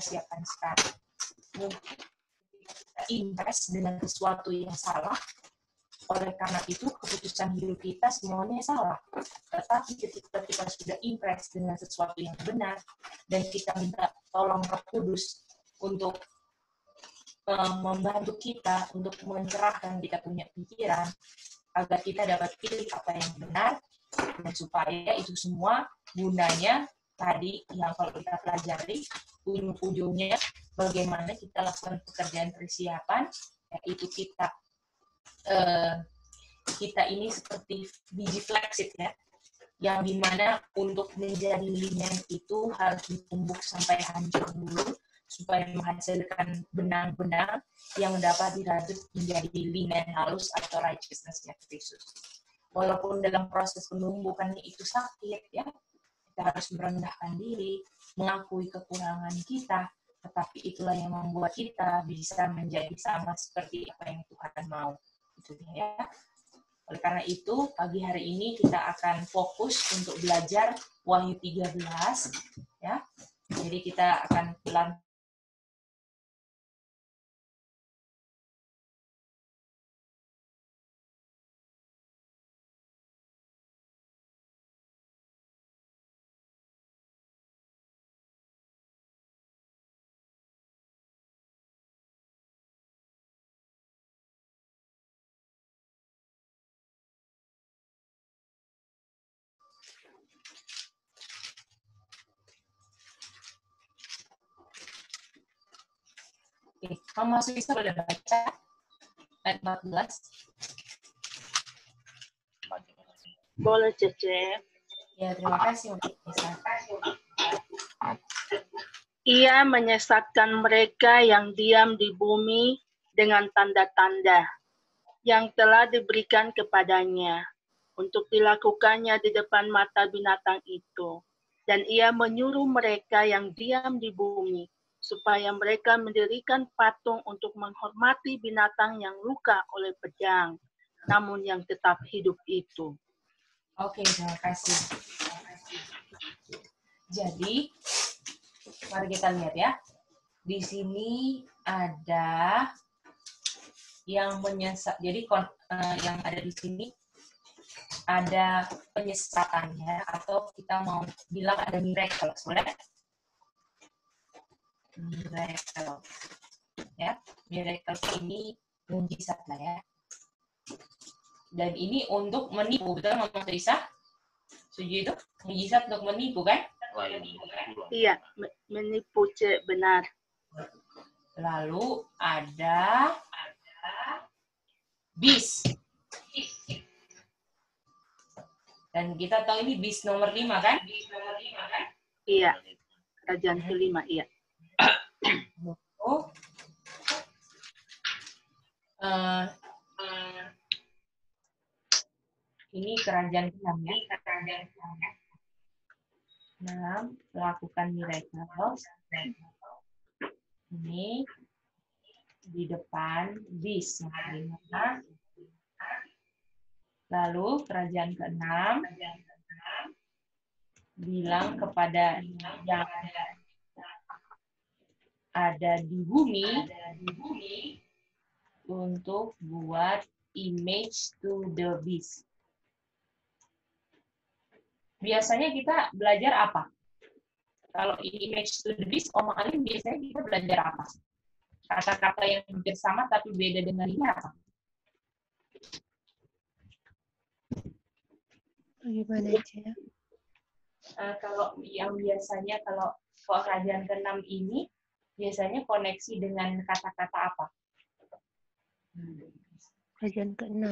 siapkan sekarang. Mungkin kita impress dengan sesuatu yang salah, oleh karena itu keputusan hidup kita semuanya salah. Tetapi ketika kita sudah impress dengan sesuatu yang benar, dan kita minta tolong Roh Kudus untuk membantu kita, untuk mencerahkan kita punya pikiran, agar kita dapat pilih apa yang benar, dan supaya itu semua gunanya tadi yang kalau kita pelajari, ujung-ujungnya bagaimana kita lakukan pekerjaan persiapan, yaitu kita ini seperti biji flaxseed ya, yang dimana untuk menjadi linen itu harus ditumbuk sampai hancur dulu, supaya menghasilkan benang-benang yang dapat dirajut menjadi linen halus atau righteousness-nya Kristus. Walaupun dalam proses penumbukannya itu sakit ya, kita harus merendahkan diri, mengakui kekurangan kita, tetapi itulah yang membuat kita bisa menjadi sama seperti apa yang Tuhan mau. Itu ya. Oleh karena itu, pagi hari ini kita akan fokus untuk belajar Wahyu 13 ya. Jadi kita akan pelan Mama Suisa boleh baca ayat 14. Boleh, Cece. Ya, terima kasih untuk Suisa. Ia menyesatkan mereka yang diam di bumi dengan tanda-tanda yang telah diberikan kepadanya untuk dilakukannya di depan mata binatang itu. Dan ia menyuruh mereka yang diam di bumi supaya mereka mendirikan patung untuk menghormati binatang yang luka oleh pedang, namun yang tetap hidup itu. Oke, terima kasih. Jadi, mari kita lihat ya. Di sini ada yang menyesat. Jadi yang ada di sini ada penyesatannya, atau kita mau bilang ada miracle, boleh? Miracle. Ya, miracle ini mujizat lah ya. Dan ini untuk menipu, betul Mama Teresa? Setuju itu? Mujizat untuk menipu kan? Iya, menipu, Cek, benar. Lalu ada bis. Dan kita tahu ini bis nomor 5 kan? Iya, kerajaan kelima, iya. Ini kerajaan ke-6 ya. 6, melakukan miracle. Ini di depan bis nomor 5. Lalu kerajaan ke-6 bilang kepada yang ada di bumi untuk buat image to the beast. Biasanya kita belajar apa? Kalau ini image to the beast, Om Alim biasanya kita belajar apa? Kata-kata yang hampir sama tapi beda dengan ini apa? Gimana aja? Kalau yang biasanya kalau kerajaan ke-6 ini biasanya koneksi dengan kata-kata apa? Kerajaan ke-6.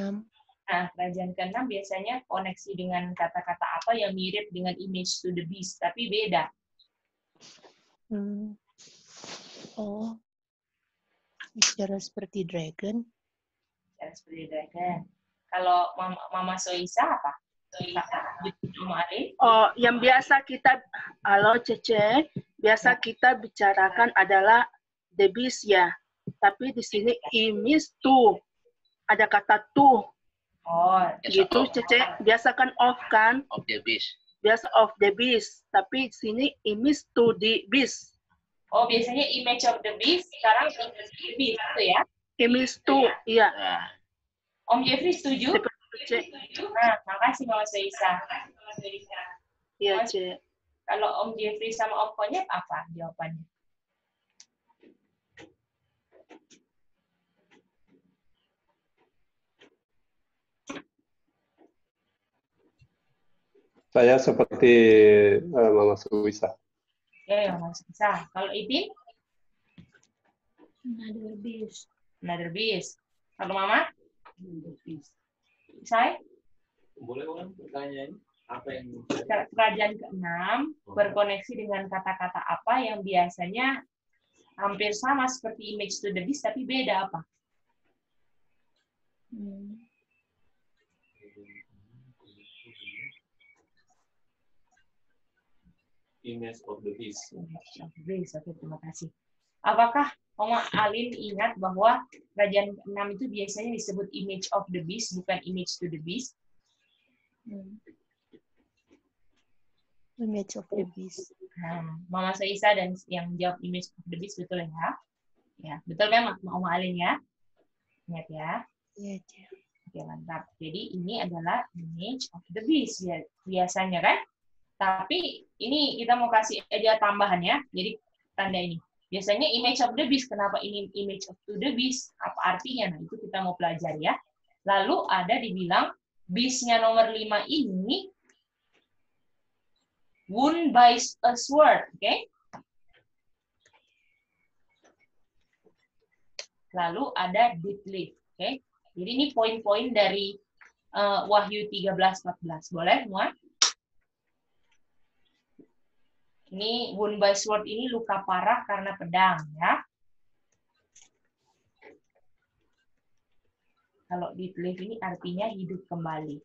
Nah, kerajaan ke-6 biasanya koneksi dengan kata-kata apa yang mirip dengan image to the beast, tapi beda. Oh, bicara seperti dragon. Bicara seperti dragon. Kalau Mama Soisa apa? Oh, yang biasa kita, halo Cece, biasa kita bicarakan adalah the beast ya. Tapi di sini imis tu, ada kata tu. Oh, gitu Cece. Biasa kan of kan? Of the beast. Biasa of the beast. Tapi di sini imis to the beast. Oh, biasanya image of the beast, sekarang image of the beast, itu ya? Image to, iya. Om Jeffrey setuju? Seperti C. Nah, makasih Mama Soisa. Iya, C. Kalau Om Jeffrey sama Om Konyet, apa jawabannya? Saya seperti Mama Suisa. Oke, Mama Soisa. Kalau Ipin? Another beast. Another beast. Kalau Mama? Saya? Boleh orang bertanya ini apa yang Kerajaan ke-6 berkoneksi dengan kata-kata apa yang biasanya hampir sama seperti image to the beast, tapi beda apa? image of the beast? Oke, terima kasih. Apakah Oma Alin ingat bahwa kerajaan ke-6 itu biasanya disebut image of the beast, bukan image to the beast? Image of the beast. Nah, Mama Soisa dan yang jawab image of the beast betul ya? Ya, betul kan Oma Alin ya? Ingat ya? Iya, Cek. Oke, mantap. Jadi ini adalah image of the beast ya, biasanya kan? Tapi ini kita mau kasih aja tambahan ya. Jadi tanda ini. Biasanya image of the beast. Kenapa ini image of the beast? Apa artinya? Nah, itu kita mau pelajari ya. Lalu ada dibilang beast-nya nomor 5 ini wound by a sword. Oke? Lalu ada deadlift. Oke? Jadi ini poin-poin dari Wahyu 13-14. Boleh semua? Ini wound by sword ini luka parah karena pedang ya. Kalau deadlift ini artinya hidup kembali.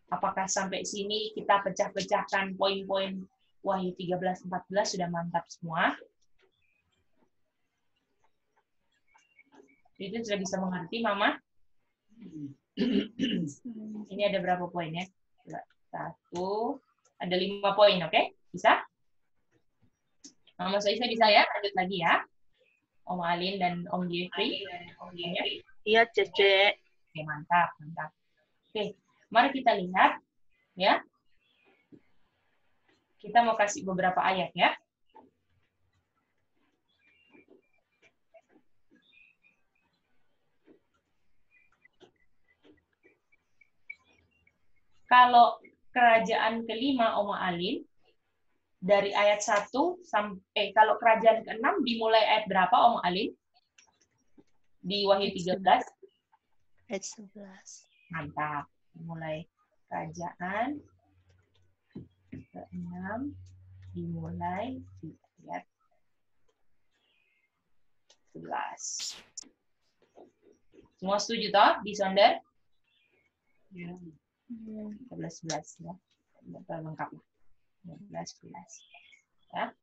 Apakah sampai sini kita pecah-pecahkan poin-poin Wahyu 13-14 sudah mantap semua? Itu sudah bisa mengerti, Mama? Ini ada berapa poin ya? 1, ada 5 poin, oke? Bisa? Mama Soisa bisa ya? Lanjut lagi ya. Om Alin dan Om Jeffrey. Iya, Cece. Oke, mantap, mantap. Oke, mari kita lihat ya. Kita mau kasih beberapa ayat ya. Kalau kerajaan kelima Oma Alin dari ayat 1 sampai kalau kerajaan ke-6 dimulai ayat berapa Oma Alin? Di Wahyu 13? Ayat 11. Mantap. Mulai kerajaan ke-6 dimulai di ayat 11. Semua setuju toh di Sonder? Ya. 11 ya. Lengkap lah. 11. Ya.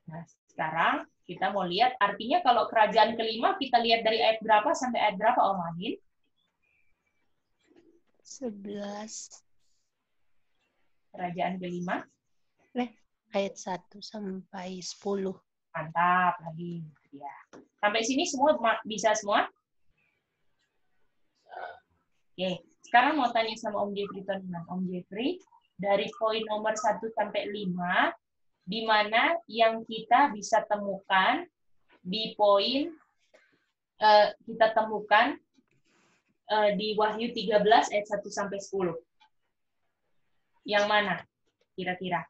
Nah, sekarang kita mau lihat artinya kalau kerajaan kelima kita lihat dari ayat berapa sampai ayat berapa Om Alin? 11. Kerajaan kelima? Ayat 1 sampai 10. Mantap lagi. Ya. Sampai sini semua bisa semua? Oke. Sekarang mau tanya sama Om Jeffrey teman. Om Jeffrey, dari poin nomor 1 sampai 5, di mana yang kita bisa temukan di poin kita temukan di Wahyu 13 ayat 1 sampai 10. Yang mana kira-kira?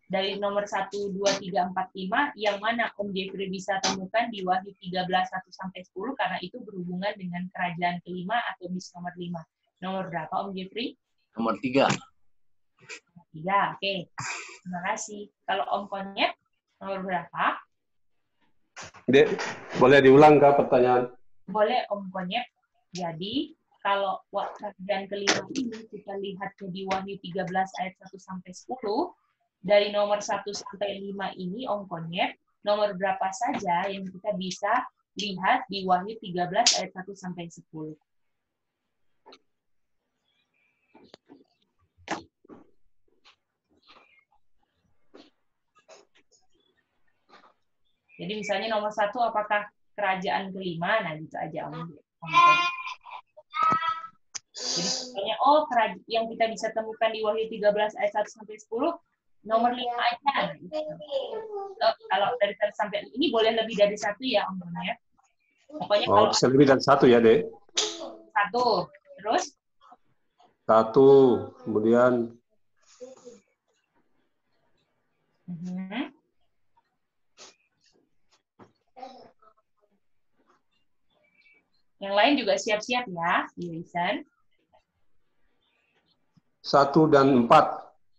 Dari nomor 1, 2, 3, 4, 5, yang mana Om Jeffrey bisa temukan di Wahyu 13 1 sampai 10 karena itu berhubungan dengan kerajaan kelima atau bis nomor 5. Nomor berapa Om Jeffrey? Nomor 3. 3, oke. Terima kasih. Kalau Om Konyet, nomor berapa? Dek, boleh diulang Kak pertanyaan? Boleh Om Konyet. Jadi, kalau kerajaan kelima ini kita lihat di Wahyu 13 ayat 1 sampai 10, dari nomor 1 sampai 5 ini Om Konyet, nomor berapa saja yang kita bisa lihat di Wahyu 13 ayat 1 sampai 10? Jadi misalnya nomor 1 apakah kerajaan kelima? Nah, gitu aja Om. Jadi misalnya, yang kita bisa temukan di Wahyu 13 ayat 1 sampai 10 nomor 5 aja. Kalau dari 1 sampai ini boleh lebih dari 1 ya Om ya. Pokoknya kalau bisa lebih dari 1 ya, Dek. 1. Terus 1, kemudian yang lain juga siap-siap ya, listen. 1 dan 4.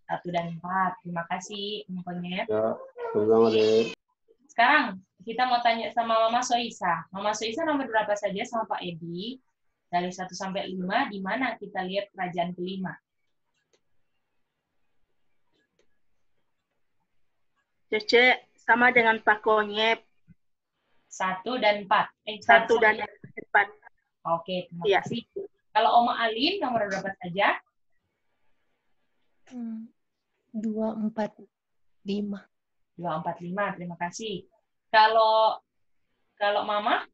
1 dan 4. Terima kasih infonya. Ya, sama-sama, Dek. Sekarang kita mau tanya sama Mama Soisa. Mama Soisa nomor berapa saja sama Pak Edi? Dari 1 sampai 5, di mana kita lihat kerajaan kelima? Cece sama dengan Pak Konyep. 1 dan 4. 1 dan 4. Oke, terima kasih. Kalau Oma Alin nomor berapa saja? 2, 4, 5. 2, 4, 5. Terima kasih. Kalau Mama?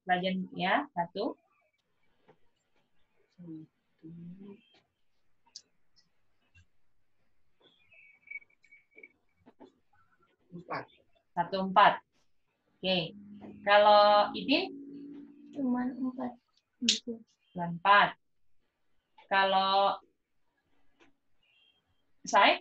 Kerajaan ya, 1. 1, 4. Oke. Kalau Idin? Cuma 4. 4. Kalau Sai?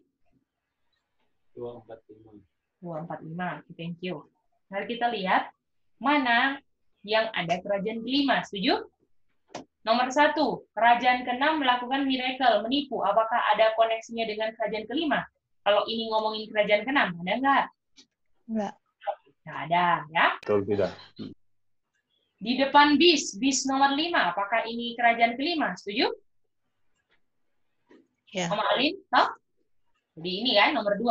2, 4, 5. 2, 4, 5. Thank you. Mari kita lihat mana yang ada kerajaan kelima. Setuju? Nomor 1, kerajaan ke-6 melakukan miracle, menipu. Apakah ada koneksinya dengan kerajaan kelima? Kalau ini ngomongin kerajaan ke-6, ada nggak? Enggak. Nggak ada, ya? Betul tidak? Di depan bis nomor 5, apakah ini kerajaan kelima? Setuju? Ya. Mama Alin, toh? Jadi ini kan nomor 2.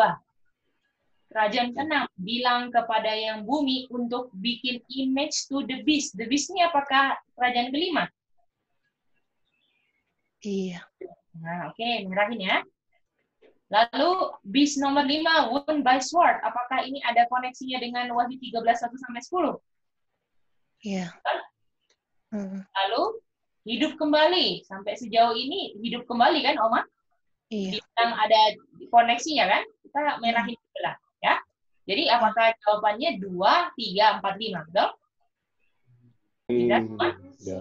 Kerajaan ke-6 bilang kepada yang bumi untuk bikin image to the beast. The beast ini apakah kerajaan kelima? Iya. Nah, oke, merahin ya. Lalu beast nomor 5 won by sword. Apakah ini ada koneksinya dengan Wahyu 13 1 sampai 10? Iya. Lalu hidup kembali. Sampai sejauh ini hidup kembali kan, Oma? Iya. Yang ada koneksinya kan? Kita merahin sebelah, ya. Jadi apakah jawabannya 2, 3, 4, 5, betul? Bisa, Oma? Ya.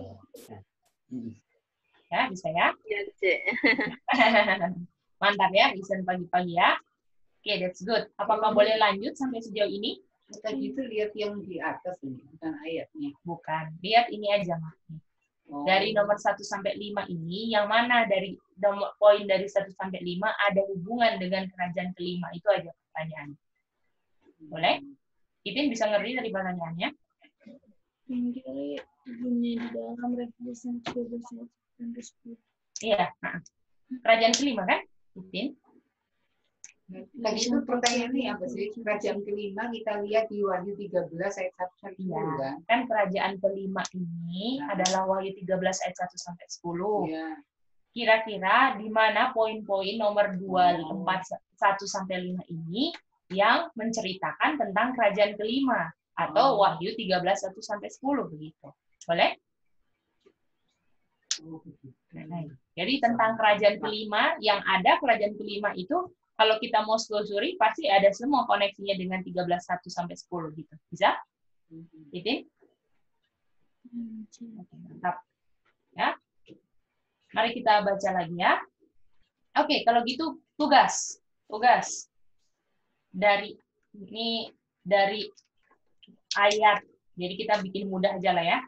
Ya, bisa ya? Iya, Cek. Mantap ya, listen pagi-pagi ya. Oke, that's good. Apakah boleh lanjut sampai sejauh ini? Tadi itu lihat yang di atas ini, bukan ayatnya. Bukan. Lihat ini aja, Mak. Dari nomor 1 sampai 5 ini, yang mana dari poin dari 1 sampai 5 ada hubungan dengan kerajaan kelima? Itu aja pertanyaan. Boleh? Itin bisa ngerti dari pertanyaannya? Tinggi bunyi di dalam Revolusi 13 dan 10. Iya. Nah. Kerajaan kelima kan? Itin? Tadi itu pertanyaannya apa sih? Kerajaan kelima kita lihat di Wahyu 13 ayat 1 sampai 10 Iya. kan? Kan kerajaan kelima ini adalah Wahyu 13 ayat 1 sampai 10. Iya. Kira-kira di mana poin-poin nomor 2, 4, 1 sampai 5 ini yang menceritakan tentang kerajaan kelima atau Wahyu 13 1 sampai 10 begitu. Boleh? Jadi tentang kerajaan kelima, yang ada kerajaan kelima itu kalau kita mau telusuri pasti ada semua koneksinya dengan 13 1 sampai 10 gitu. Bisa? Gitu? Mantap. Ya. Mari kita baca lagi ya. Oke, kalau gitu tugas. Dari ayat. Jadi kita bikin mudah aja lah ya.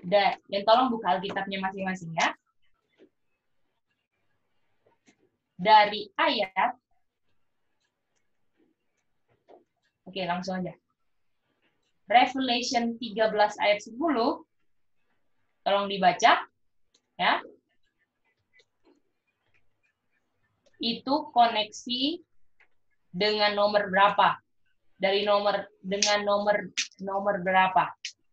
Dan tolong buka Alkitabnya masing-masing ya. Dari ayat. Oke, langsung aja. Revelation 13 ayat 10. Tolong dibaca. Ya. Itu koneksi dengan nomor berapa? Dengan nomor berapa?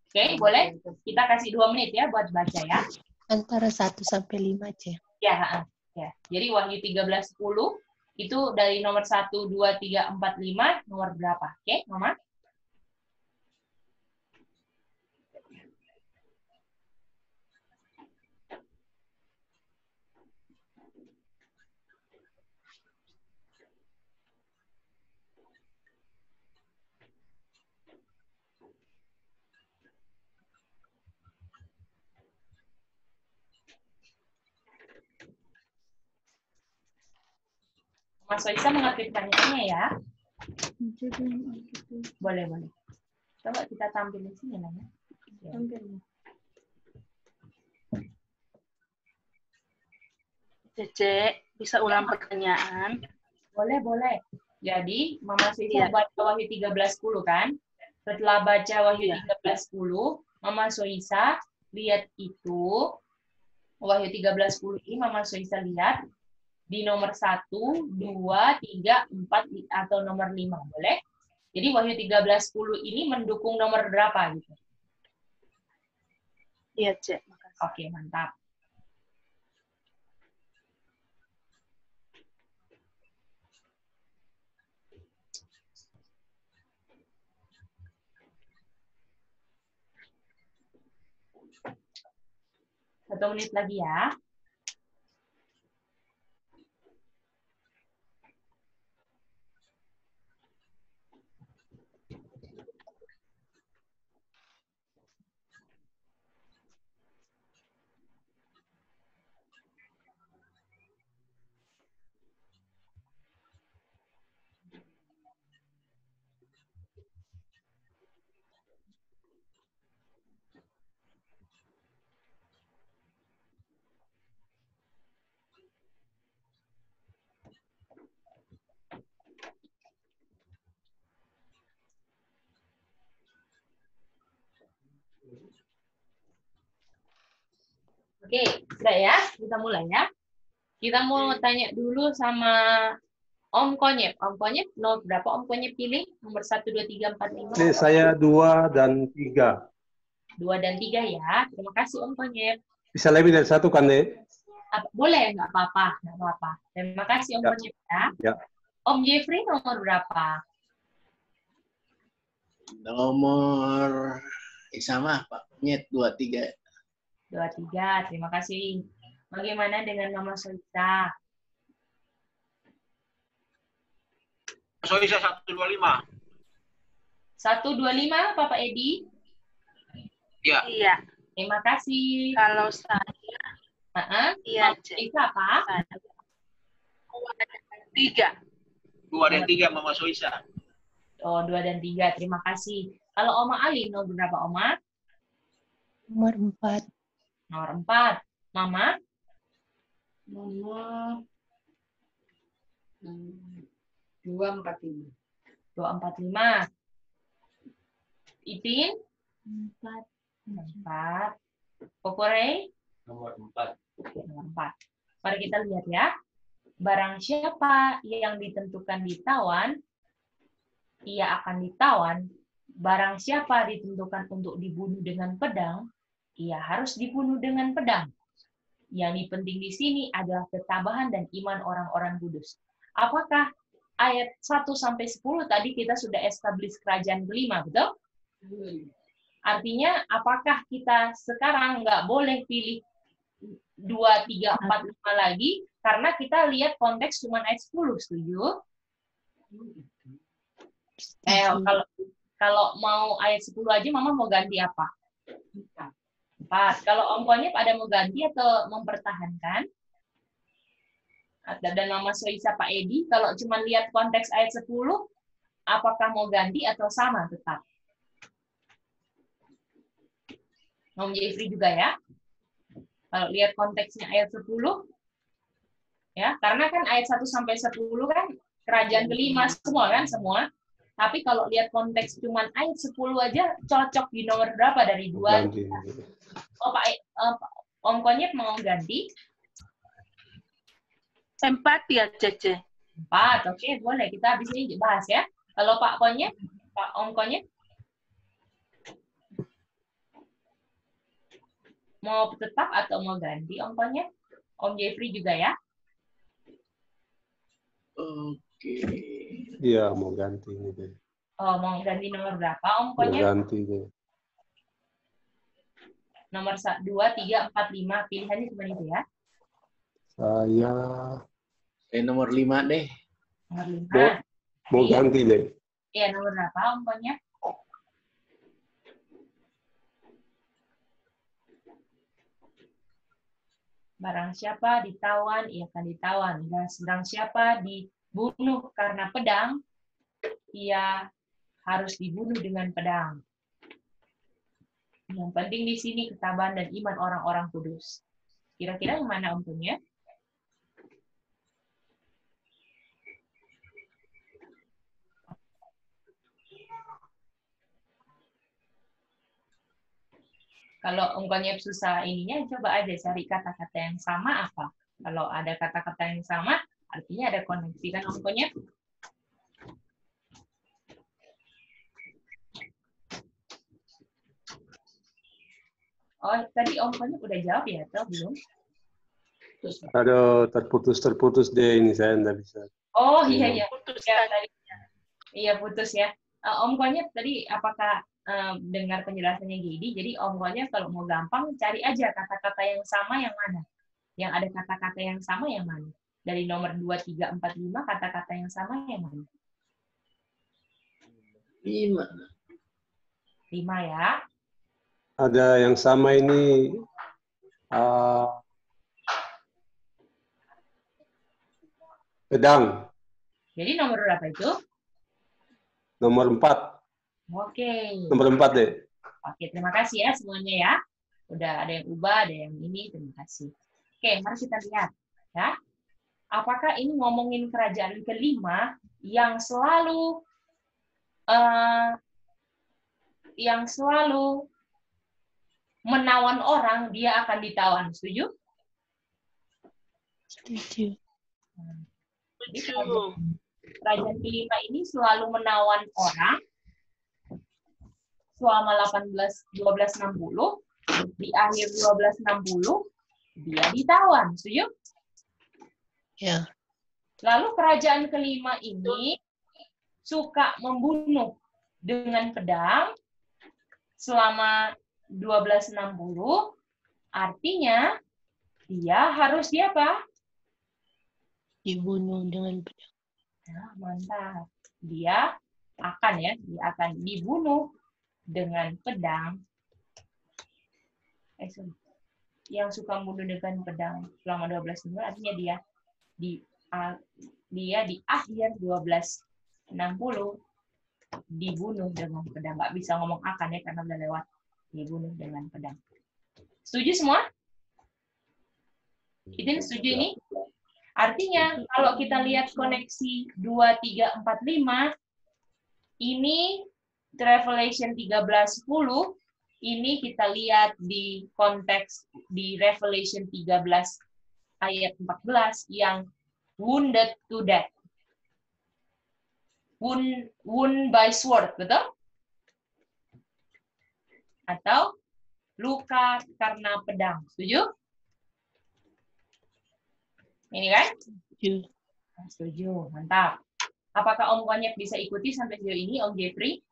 Oke, boleh? Kita kasih 2 menit ya buat baca ya. Antara 1 sampai 5 aja. Ya. Jadi Wahyu 13:10 Itu dari nomor 1, 2, 3, 4, 5, nomor berapa? Oke, Mama? Mas Soisa mengerti pertanyaannya ya? Boleh, boleh. Coba kita tampilin sini namanya. Cece, bisa ulang pertanyaan? Boleh, boleh. Jadi, Mama Soisa baca Wahyu 13:10 kan? Setelah baca Wahyu 13:10, Mama Soisa lihat itu, Wahyu 13:10 ini Mama Soisa lihat di nomor 1, 2, 3, 4, atau nomor 5. Boleh? Jadi Wahyu 13:10 ini mendukung nomor berapa gitu? Iya, Cek. Oke, mantap. Satu menit lagi ya. Oke, sudah ya? Kita mulai ya. Kita mau tanya dulu sama Om Konyep. Om Konyep, nomor berapa Om Konyep pilih? Nomor 1, 2, 3, 4, 5? Ini saya 2 dan 3. 2 dan 3 ya. Terima kasih Om Konyep. Bisa lebih dari 1 kan, Dek? Boleh, nggak apa-apa. Nggak apa-apa. Terima kasih Om Konyep ya. Ya. Om Jeffrey nomor berapa? Nomor sama Pak Nyet 23. 23. Terima kasih. Bagaimana dengan Mama Soisa? Soisa 125. 125, Papa Edi? Ya. Iya. Terima kasih. Kalau saya, iya, Mama Soisa apa? 3. 2 dan 3 Mama Soisa. Oh, 2 dan 3. Terima kasih. Kalau Oma Ali, nomor berapa Oma? Nomor 4. Nomor 4. Mama? Nomor 245. 245. Ipin? 4. 4. Kokore? Nomor 4. Nomor 4. Mari kita lihat ya. Barang siapa yang ditentukan ditawan, ia akan ditawan. Barang siapa ditentukan untuk dibunuh dengan pedang, ia harus dibunuh dengan pedang. Yang penting di sini adalah ketabahan dan iman orang-orang kudus. Apakah ayat 1-10 tadi kita sudah establish kerajaan kelima, betul? Artinya, apakah kita sekarang nggak boleh pilih 2, 3, 4, 5 lagi, karena kita lihat konteks cuma ayat 10, setuju? Kalau mau ayat 10 aja, Mama mau ganti apa? 4. Kalau Om Konyep ada mau ganti atau mempertahankan? Dan Mama Soisa Pak Edi, kalau cuma lihat konteks ayat 10, apakah mau ganti atau sama tetap? Om Jeffrey juga ya? Kalau lihat konteksnya ayat 10, ya, karena kan ayat 1-10 kan kerajaan kelima semua kan, semua. Tapi kalau lihat konteks cuman ayat 10 aja cocok di nomor berapa dari 2? Oh, Om Konyep mau ganti? 4 ya, Cece. 4, oke, boleh. Kita habis ini bahas ya. Kalau Pak Konyep, Om Konyep? Mau tetap atau mau ganti Om Konyep? Om Jeffrey juga ya? Oke. Iya, mau ganti ini deh. Oh, mau ganti nomor berapa Om Mau Konyet? ganti deh. Nomor 2, 3, 4, 5. Pilihannya cuma itu ya. Saya nomor 5 deh. Nomor 5. Mau ganti deh. Iya, nomor berapa Om Konyet? Barang siapa ditawan, ia akan ditawan. Dan sedang siapa dibunuh karena pedang, ia harus dibunuh dengan pedang. Yang penting di sini ketabahan dan iman orang-orang kudus. Kira-kira yang mana Om Konyet? Kalau Om Konyet susah ininya, coba aja cari kata-kata yang sama apa. Kalau ada kata-kata yang sama, artinya ada koneksi kan Om Konyet? Oh, tadi Om Konyet udah jawab ya, atau belum? Aduh, terputus deh ini, saya nggak bisa. Oh iya, Putus ya, tadi. tadi. Iya putus ya. Om Konyet tadi apakah dengar penjelasannya gini? Jadi Om Konyet kalau mau gampang cari aja kata-kata yang sama yang mana. Yang ada kata-kata yang sama yang mana? Dari nomor 2, 3, 4, 5 kata-kata yang sama yang mana? 5. 5 ya. Ada yang sama ini pedang. Jadi nomor berapa itu? Nomor 4. Oke. Nomor 4 deh. Oke, terima kasih ya semuanya ya. Udah ada yang ubah, ada yang ini, terima kasih. Oke, mari kita lihat ya. Apakah ini ngomongin kerajaan kelima yang selalu menawan orang, dia akan ditawan. Setuju? Setuju. Jadi kerajaan kelima ini selalu menawan orang selama 1260. Di akhir 1260 dia ditawan. Setuju? Ya. Lalu kerajaan kelima ini suka membunuh dengan pedang selama 1260. Artinya dia harus apa? Dibunuh dengan pedang. Nah, mantap. Dia akan dibunuh dengan pedang. Yang suka membunuh dengan pedang selama 12 minggu, artinya dia di akhir 1260 dibunuh dengan pedang. Nggak bisa ngomong akan ya, karena udah lewat. Dibunuh dengan pedang. Setuju semua? Itu setuju ini? Artinya, kalau kita lihat koneksi 2, 3, 4, 5, ini Revelation 13:10, ini kita lihat di konteks di Revelation 13 ayat 14 yang wounded to death. Wound by sword, betul? Atau luka karena pedang. Setuju? Ini kan? Setuju. Setuju, mantap. Apakah Om Konyet bisa ikuti sampai sejauh ini, Om Jeffrey?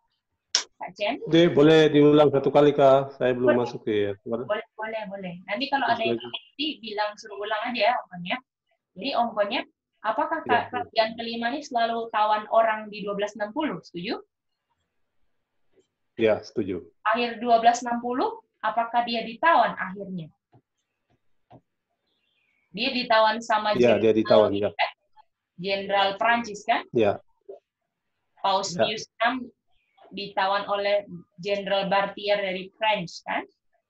Kak Chen? Boleh diulang satu kali, Kak. Saya belum masuk ya. Boleh. Nanti kalau ada yang ngerti, bilang suruh ulang aja ya, Om Konyet. Jadi Om Konyet, apakah kerajaan kelima ini selalu tawan orang di 1260? Setuju? Ya, setuju. Akhir 1260, apakah dia ditawan akhirnya? Dia ditawan sama dia ditawan, ya. Jenderal Prancis kan? Ya. Paus Pius VI ditawan oleh Jenderal Barthier dari Prancis kan?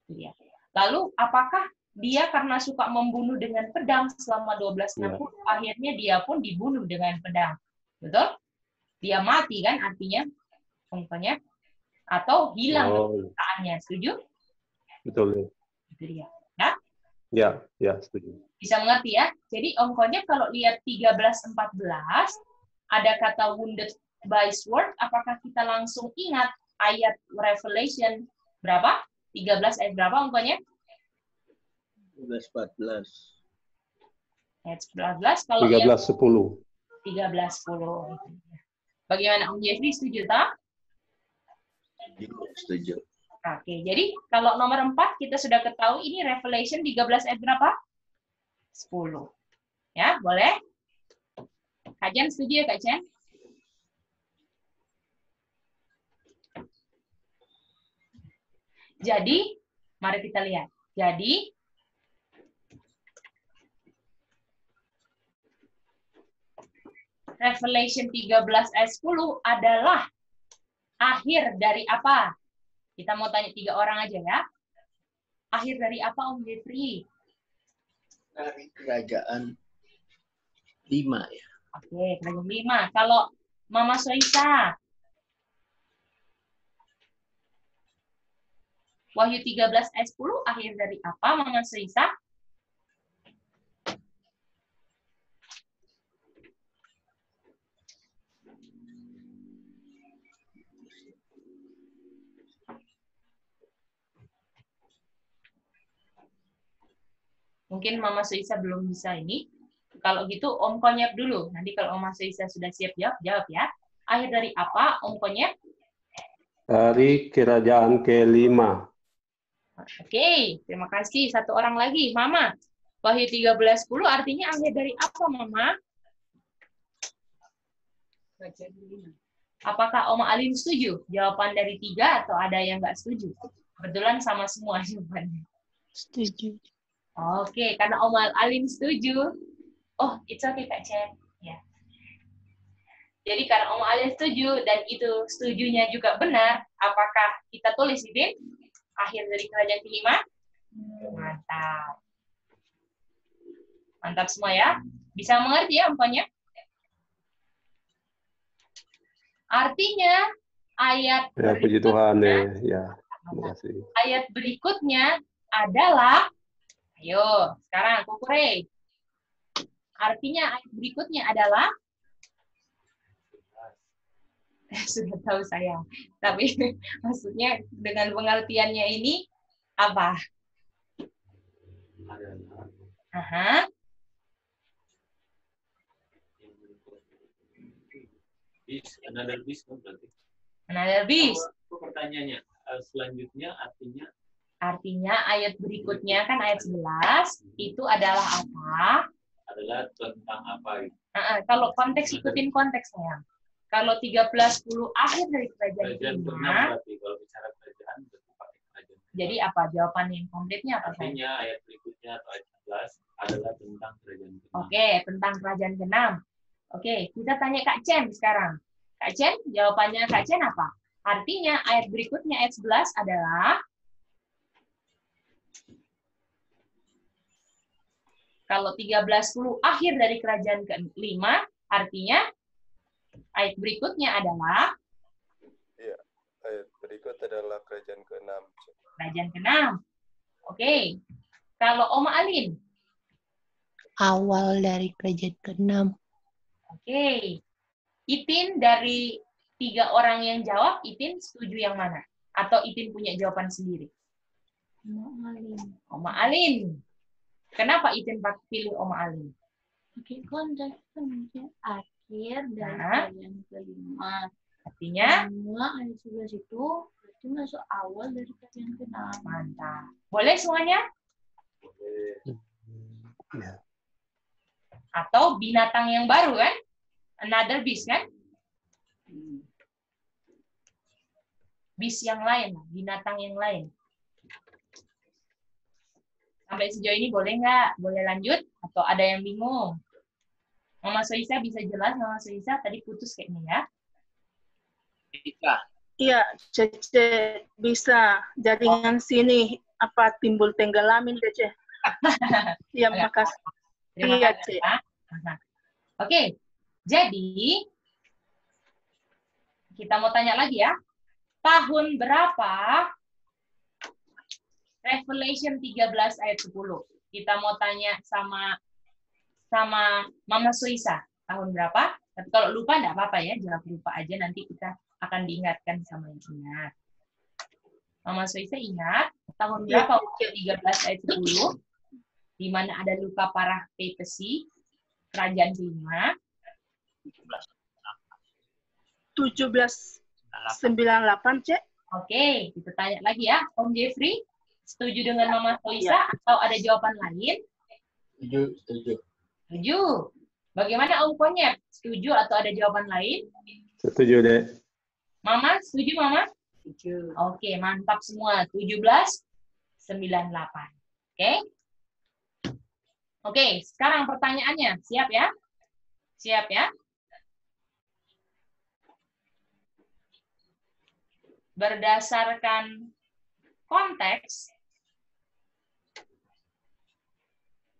Ya. Lalu apakah dia karena suka membunuh dengan pedang selama 1260, akhirnya dia pun dibunuh dengan pedang. Betul? Dia mati kan artinya? Contohnya. Atau hilang kekuasaannya. Setuju? Betul. Itu dia. Ya? Ya, setuju. Bisa mengerti ya? Jadi Om Konyet kalau lihat 13-14, ada kata wounded by sword, apakah kita langsung ingat ayat Revelation berapa? 13 ayat berapa Om Konyet? 13-14. Ayat 14. Kalau 13-10. 13:10. Bagaimana Om Jeffrey, setuju tak? Setuju. Oke, jadi kalau nomor 4 kita sudah ketahui ini Revelation 13 ayat berapa? 10. Ya, boleh? Kak Jen setuju ya Kak Jen? Jadi, mari kita lihat. Jadi, Revelation 13 ayat 10 adalah akhir dari apa? Kita mau tanya 3 orang aja ya. Akhir dari apa Om Jeffrey? Dari kerajaan 5 ya. Oke, kerajaan 5. Kalau Mama Soisa? Wahyu 13 ayat 10 akhir dari apa Mama Soisa? Mungkin Mama Soisa belum bisa ini. Kalau gitu Om Konyep dulu. Nanti kalau Mama Soisa sudah siap jawab ya. Akhir dari apa Om Konyep? Dari kerajaan ke-5. Oke, terima kasih. Satu orang lagi, Mama. Wahyu 13:10 artinya akhir dari apa, Mama? Apakah Om Alin setuju? Jawaban dari 3 atau ada yang nggak setuju? Kebetulan sama semua jawabannya. Setuju. Oke, karena Om Alin setuju. Oh, it's okay, Kak Chen. Ya. Jadi karena Om Alin setuju dan itu setujunya juga benar, apakah kita tulis ini? Akhir dari kerajaan ke-5? Mantap. Mantap semua ya. Bisa mengerti ya umpamanya? Artinya ayat Ya, puji Tuhan deh. Ya, terima kasih. ayat berikutnya adalah, ayo sekarang Kukure. Artinya ayat berikutnya adalah, sudah tahu saya, tapi maksudnya dengan pengertiannya ini apa? Aha. Another beast kan berarti. Another beast. Pertanyaannya selanjutnya artinya? Artinya ayat berikutnya kan ayat 11 itu adalah apa? Adalah tentang apa? Kalau konteks ikutin konteks sayang. Kalau 13:10 akhir dari kerajaan Kerajaan ke-5, berarti kalau bicara kerajaan berarti pakai kerajaan. jadi apa jawaban yang konkretnya apa? Artinya ayat berikutnya atau ayat 11 adalah tentang kerajaan ke-6. Oke, tentang kerajaan ke-6. Oke, kita tanya Kak Chen sekarang. Kak Chen, jawabannya Kak Chen apa? Artinya ayat berikutnya ayat 11 adalah kalau 13:10 akhir dari kerajaan ke-5, artinya ayat berikutnya adalah Iya, ayat berikut adalah kerajaan ke-6. kerajaan ke-6. Oke. Kalau Oma Alin? Awal dari kerajaan ke-6. Oke. Itin dari 3 orang yang jawab, Itin setuju yang mana? Atau Itin punya jawaban sendiri? Oma Alin. Oma Alin. Kenapa Itin pilih Oma Alin? Oke, konteks akhir dari Nah. kerajaan ke-5. Artinya? Semua ayat 11 itu berarti masuk awal dari kerajaan ke-6. Mantap. Boleh semuanya? Ya. Atau binatang yang baru kan? Another beast kan? Beast yang lain, binatang yang lain. Sampai sejauh ini boleh nggak? Boleh lanjut? Atau ada yang bingung? Mama Soisa bisa jelas? Mama Soisa tadi putus kayaknya ya? Bisa. Iya, Cece bisa. Jaringan sini apa timbul tenggelamin, Cece. Iya, makasih. Terima Iya, kasih Cek. ya. Oke, jadi kita mau tanya lagi ya. Tahun berapa Revelation 13 ayat 10? Kita mau tanya sama Mama Soisa. Tahun berapa? Tapi kalau lupa enggak apa-apa ya, jawab lupa aja, nanti kita akan diingatkan sama yang ingat. Mama Soisa ingat tahun berapa Wahyu 13 ayat 10? Di mana ada luka parah papacy, kerajaan ke-5. 1798, Cek. Oke, kita tanya lagi ya. Om Jeffrey, setuju dengan Mama Soisa atau ada jawaban lain? Setuju. Setuju. Bagaimana Om Konyet? Setuju atau ada jawaban lain? Setuju, Dek. Mama, setuju Mama? Setuju. Oke, mantap semua. 1798. Oke? Oke, sekarang pertanyaannya. Siap ya? Siap ya? Berdasarkan konteks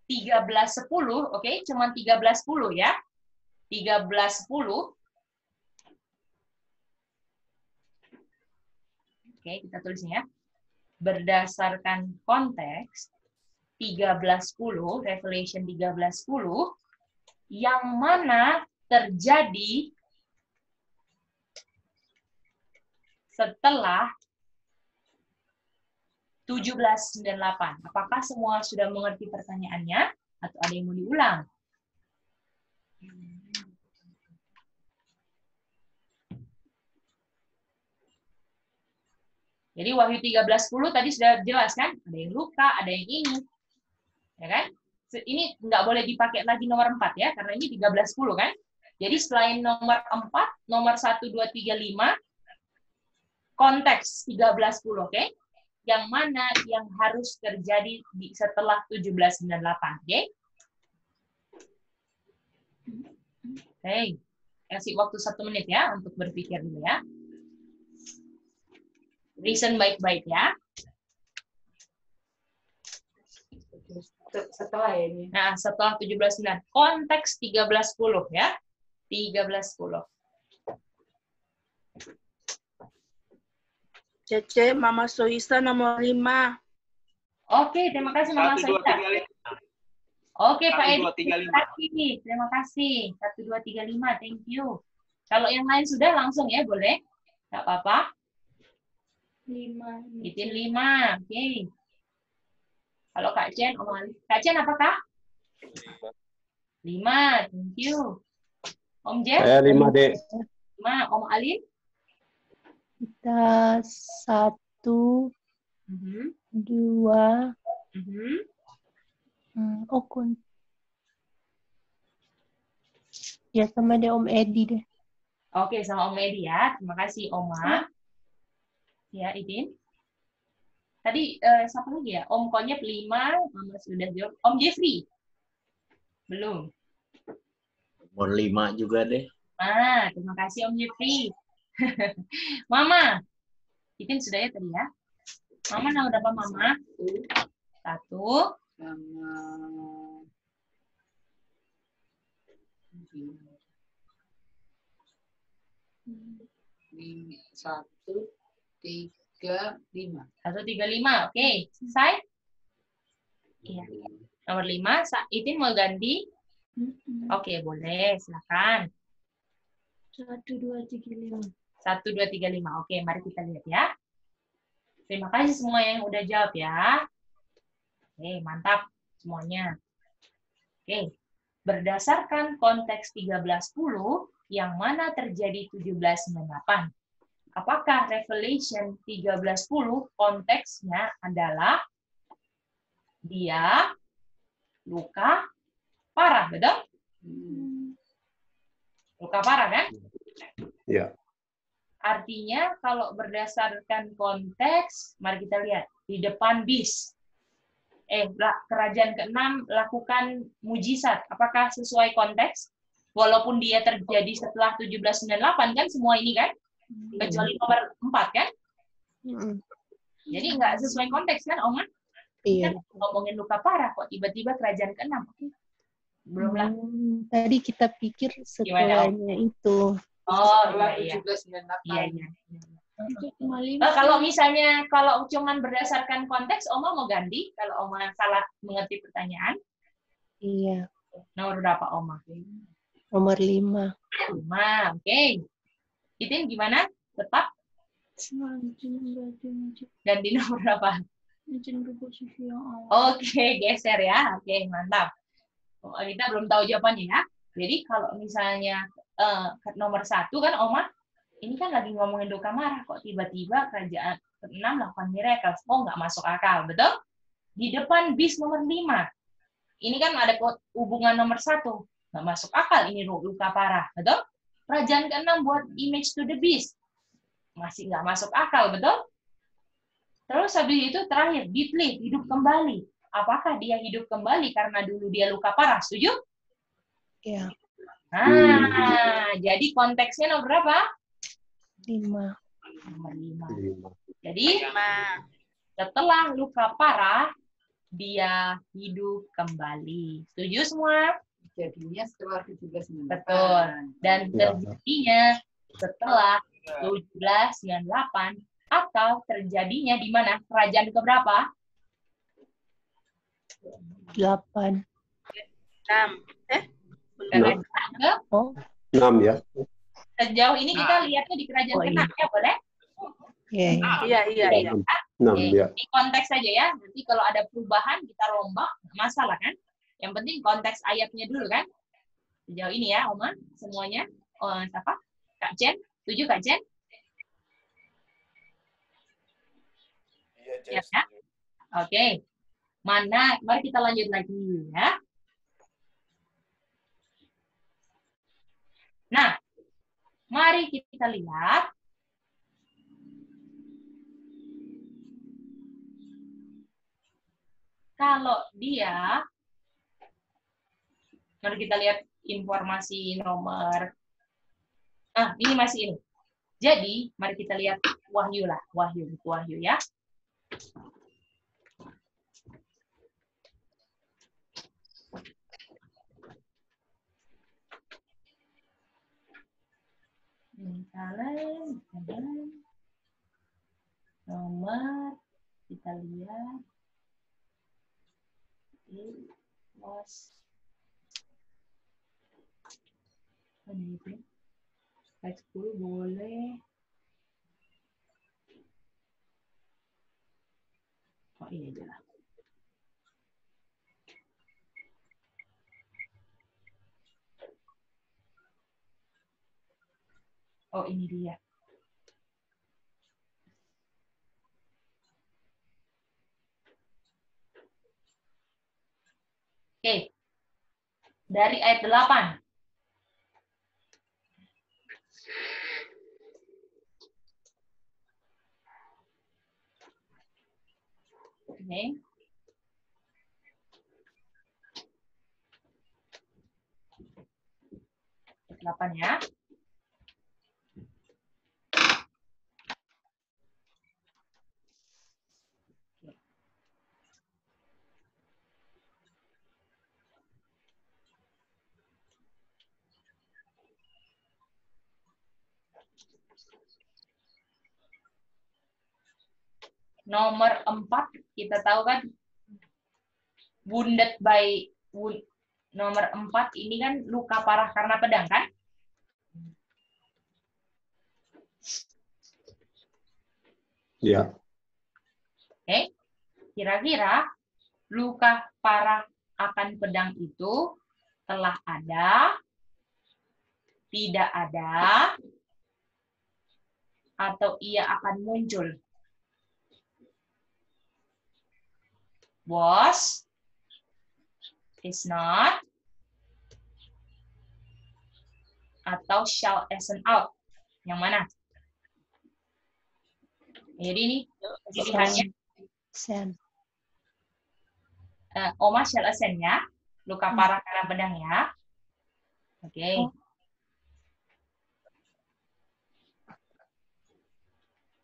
1310, oke, cuman 1310 ya. 1310. Oke, kita tulisnya ya. Berdasarkan konteks 1310, Revelation 1310, yang mana terjadi setelah 1798. Apakah semua sudah mengerti pertanyaannya atau ada yang mau diulang? Jadi Wahyu 13:10 tadi sudah jelas kan? Ada yang luka, ada yang ini. Ya kan? Ini nggak boleh dipakai lagi nomor 4 ya, karena ini 13:10 kan? Jadi selain nomor 4, nomor 1, 2, 3, 5, konteks 13:10, oke? Yang mana yang harus terjadi setelah 1798, oke? Oke, kasih waktu 1 menit ya untuk berpikir dulu ya. Reason baik-baik ya. Setelah ya ini. Nah, setelah 17.9. Konteks 13:10 ya. 13:10. Cece, Mama Soisa nomor 5. Oke, terima kasih Mama Soisa. Oke, Pak Edi. Terima kasih. 1, 2, 3, 5. Thank you. Kalau yang lain sudah langsung ya, boleh? Nggak apa-apa. 5. Itin 5. Oke. Halo Kak Jen, Om Ali. Kak Jen apakah? 5. Thank you. Om Jen? Saya 5, Dek. 5. Om Ali? Kita 1, 2, ya sama deh Om Edi deh. Oke, sama Om Edi ya. Terima kasih Oma. Ya, Idin. Tadi siapa lagi ya? Om Konyet 5, Mama sudah jawab. Om Jeffrey? Belum. Nomor 5 juga deh. Terima kasih Om Jeffrey. Mama. Idin sudah ya tadi ya? Mama nomor berapa Mama? 1. Sama 1, 3, 5. 1, 3, 5. Oke, selesai? Iya. Nomor 5, Itin mau ganti? Oke, boleh. Silakan. 1, 2, 3, 5. 1, 2, 3, 5. Oke, mari kita lihat ya. Terima kasih semua yang udah jawab ya. Oke, mantap semuanya. Oke, berdasarkan konteks 13:10, yang mana terjadi 1798. Apakah Revelation 13:10 konteksnya adalah dia luka parah, betul? Luka parah kan? Ya. Artinya kalau berdasarkan konteks, mari kita lihat di depan bis. Kerajaan ke-6 lakukan mujizat. Apakah sesuai konteks? Walaupun dia terjadi setelah 1798 kan semua ini kan? Kecuali nomor 4 kan? Jadi nggak sesuai konteks kan, Oma? Iya. Kan ngomongin luka parah kok tiba-tiba kerajaan ke-6. Belum lah. Tadi kita pikir setelahnya itu. Oh, Setelah iya. 1798. Iya. Itu cuma 5. Kalau misalnya kalau cuman berdasarkan konteks, Oma mau ganti kalau Oma salah mengerti pertanyaan. Iya. Nomor berapa Oma? Nomor 5. 5, oke. Itin gimana? Tetap? Ganti nomor berapa? Oke, geser ya. Oke, mantap. Kita belum tahu jawabannya ya. Jadi kalau misalnya nomor 1 kan, Oma? Ini kan lagi ngomongin duka marah, kok tiba-tiba kerajaan ke-6 lakukan miracles. Oh, nggak masuk akal, betul? Di depan beast nomor 5. Ini kan ada hubungan nomor 1. Nggak masuk akal, ini luka parah, betul? Kerajaan ke-6 buat image to the beast. Masih nggak masuk akal, betul? Terus habis itu terakhir, deeply, hidup kembali. Apakah dia hidup kembali karena dulu dia luka parah? Setuju? Ya. Jadi konteksnya nomor berapa? 5. Nomor 5. Jadi setelah luka parah, dia hidup kembali. Setuju semua? Jadinya setelah 1798. Betul. Dan terjadinya setelah 1798 atau terjadinya di mana? Kerajaan keberapa? 8. 6. Kerajaan ke? 6 ya. Sejauh ini kita lihatnya di kerajaan ke-6 ya, boleh? Iya. 6 ya. Ini konteks saja ya. Nanti kalau ada perubahan kita rombak, nggak masalah kan? Yang penting konteks ayatnya dulu kan? Sejauh ini ya, Oma, semuanya. Siapa? Kak Jen? Setuju Kak Jen? Iya, Ya. Oke. Mari kita lanjut lagi ya. Nah, mari kita lihat kalau dia, mari kita lihat informasi nomor, ini masih ini. Jadi, mari kita lihat Wahyu lah, Wahyu ya. Nomor, kita lihat. Ayat 10 boleh. Oh, ini aja lah. Oh, ini dia. Oke. Dari ayat 8. Oke. Ayat 8 ya. Nomor 4, kita tahu kan, nomor 4 ini kan luka parah karena pedang kan? Ya. Oke. Kira-kira luka parah akan pedang itu telah ada, tidak ada, atau ia akan muncul? Was, is not, atau shall ascend out. Yang mana? Jadi ini pilihannya. Oma shall ascend ya. Luka parah karena pedang ya. Oke.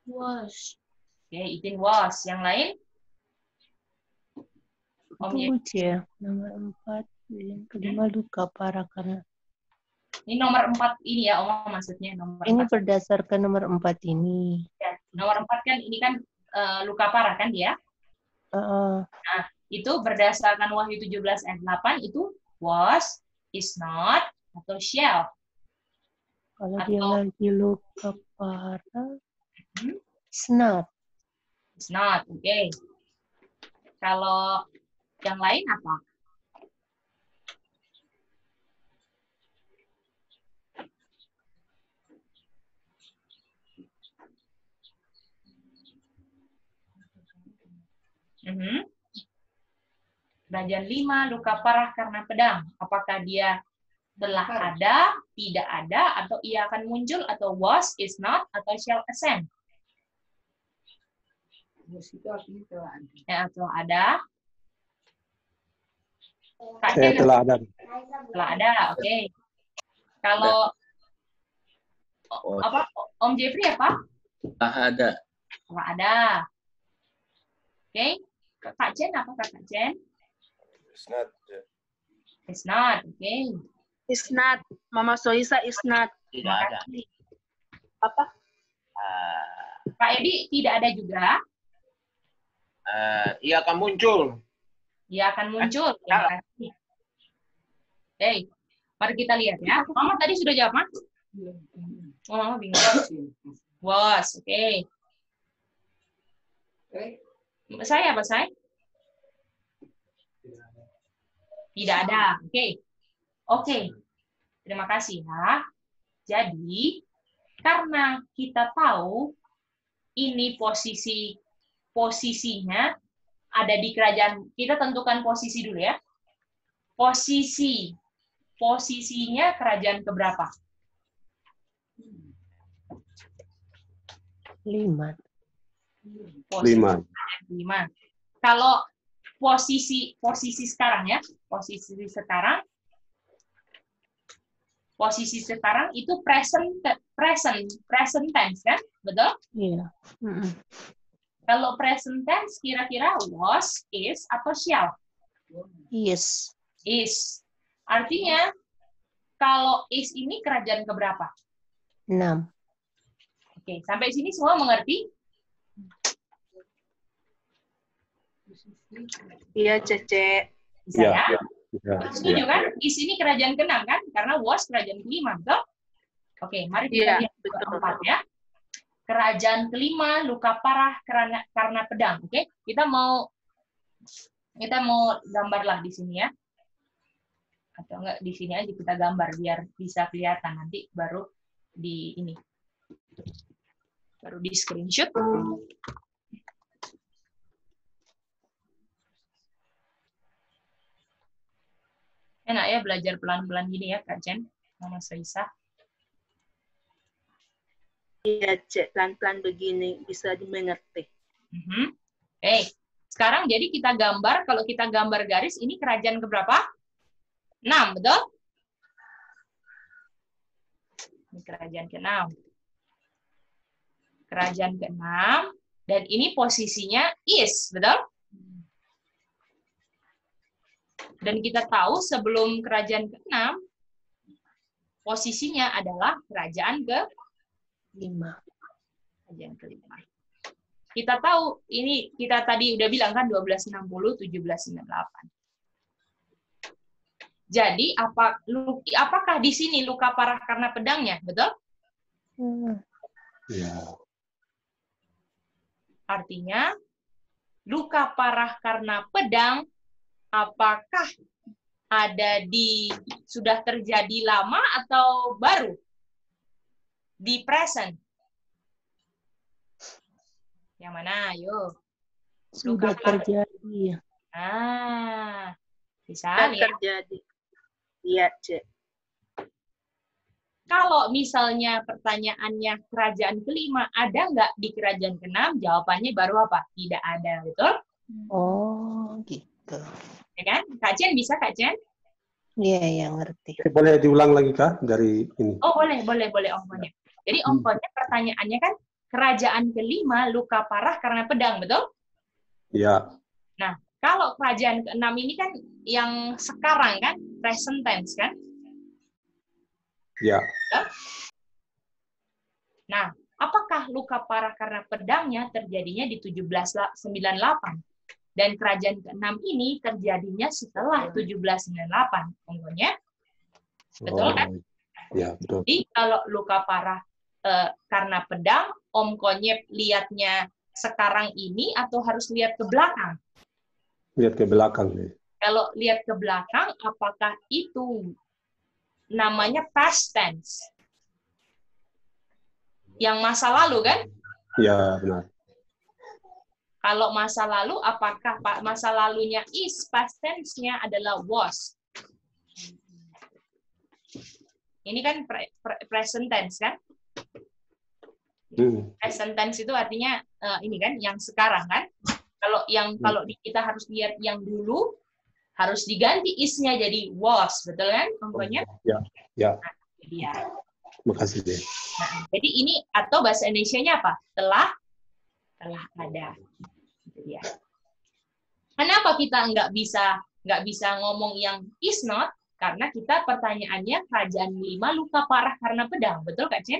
Was. Oke, Itin was. Yang lain? Itu ya. Nomor 4. Yang kelima luka parah karena. Ini nomor 4 ini ya, Oma maksudnya nomor 4. Ini berdasarkan nomor 4 ini. Ya, nomor 4 kan ini kan luka parah kan dia? Nah, itu berdasarkan Wahyu 17 ayat 8 itu was, is not, atau shall. Kalau dia lagi luka parah, it's not. It's not, oke. Kalau yang lain apa? Kerajaan 5 luka parah karena pedang. Apakah dia telah ada, tidak ada, atau ia akan muncul, atau was, is not, atau shall ascend? Was itu artinya telah ada. Ya, telah ada. Saya telah ada. Telah ada, oke. Kalau apa Om Jeffrey apa? Telah ada. Telah ada. Oke. Kak Jen apa Kak Jen? It's not. Yeah. It's not, oke. Is not. Mama Soisa is not. Tidak ada. Apa? Pak Edi tidak ada juga. Ia akan muncul. Ia akan muncul. Terima kasih. Oke. Mari kita lihat ya. Mama tadi sudah jawab, Mas? Oh, Mama bingung. Was, oke. Saya apa, saya? Tidak ada. Oke. Oke. Terima kasih ya. Jadi, karena kita tahu ini posisinya ada di kerajaan, kita tentukan posisi dulu ya. Posisinya kerajaan keberapa? 5. 5. 5. Kalau posisi sekarang ya, posisi sekarang itu present tense kan, betul? Iya. Kalau present tense kira-kira was, is, atau shall? Yes. Is. Artinya kalau is ini kerajaan keberapa? 6. Oke, sampai sini semua mengerti? Iya, Cece. Bisa ya? Ya. Setuju kan? Is ini kerajaan ke-6 kan? Karena was kerajaan ke-5, betul? Oke, mari kita lihat keempat ya. Kerajaan ke-5 luka parah karena pedang. Oke, kita mau gambarlah di sini ya. Atau enggak di sini aja kita gambar biar bisa kelihatan, nanti baru di ini. Baru di screenshot. Enak ya belajar pelan-pelan gini ya Kak Jen, Mama Soisa. Iya, Cek. Pelan-pelan begini bisa dimengerti. Oke, sekarang jadi kita gambar, kalau kita gambar garis, ini kerajaan keberapa? 6, betul? Ini kerajaan ke-6. Kerajaan ke-6, dan ini posisinya is, betul? Dan kita tahu sebelum kerajaan ke-6, posisinya adalah kerajaan ke-5. Kerajaan ke-5. Kita tahu, ini kita tadi udah bilang kan 1260, 1798. Jadi, apakah di sini luka parah karena pedangnya? Betul? Ya. Artinya, luka parah karena pedang, apakah sudah terjadi lama atau baru? Di present. Yang mana? Ayo. Sudah terjadi. Bisa Sudah ya? terjadi. Iya, Cek. Kalau misalnya pertanyaannya kerajaan ke-5, ada nggak di kerajaan ke-6? Jawabannya baru apa? Tidak ada, betul? Oh, gitu. Ya kan? Kak Jen bisa, Kak Jen? Iya, yang ngerti. Boleh diulang lagi Kak dari ini? Oh, boleh ongkonya. Jadi ongkonya pertanyaannya kan kerajaan ke-5 luka parah karena pedang, betul? Ya. Nah, kalau kerajaan ke-6 ini kan yang sekarang kan, present tense kan? Ya. Nah, apakah luka parah karena pedangnya terjadinya di 1798? Dan kerajaan ke-6 ini terjadinya setelah 1798. Ongkonya? Betul kan? Ya, betul. Jadi kalau luka parah karena pedang, Om Konyep lihatnya sekarang ini atau harus lihat ke belakang? Lihat ke belakang nih. Kalau lihat ke belakang, apakah itu namanya past tense? Yang masa lalu kan? Ya, benar. Kalau masa lalu, apakah masa lalunya is, past tense-nya adalah was? Ini kan present tense kan? Present tense itu artinya ini kan yang sekarang kan? Kalau kita harus lihat yang dulu harus diganti is-nya jadi was, betul kan? Contohnya? Ya. Nah, dia. Makasih deh. Nah, jadi ini atau bahasa Indonesianya apa? Telah ada. Itu dia. Kenapa kita nggak bisa ngomong yang is not? Karena kita pertanyaannya kerajaan 5 luka parah karena pedang, betul Kak Chen?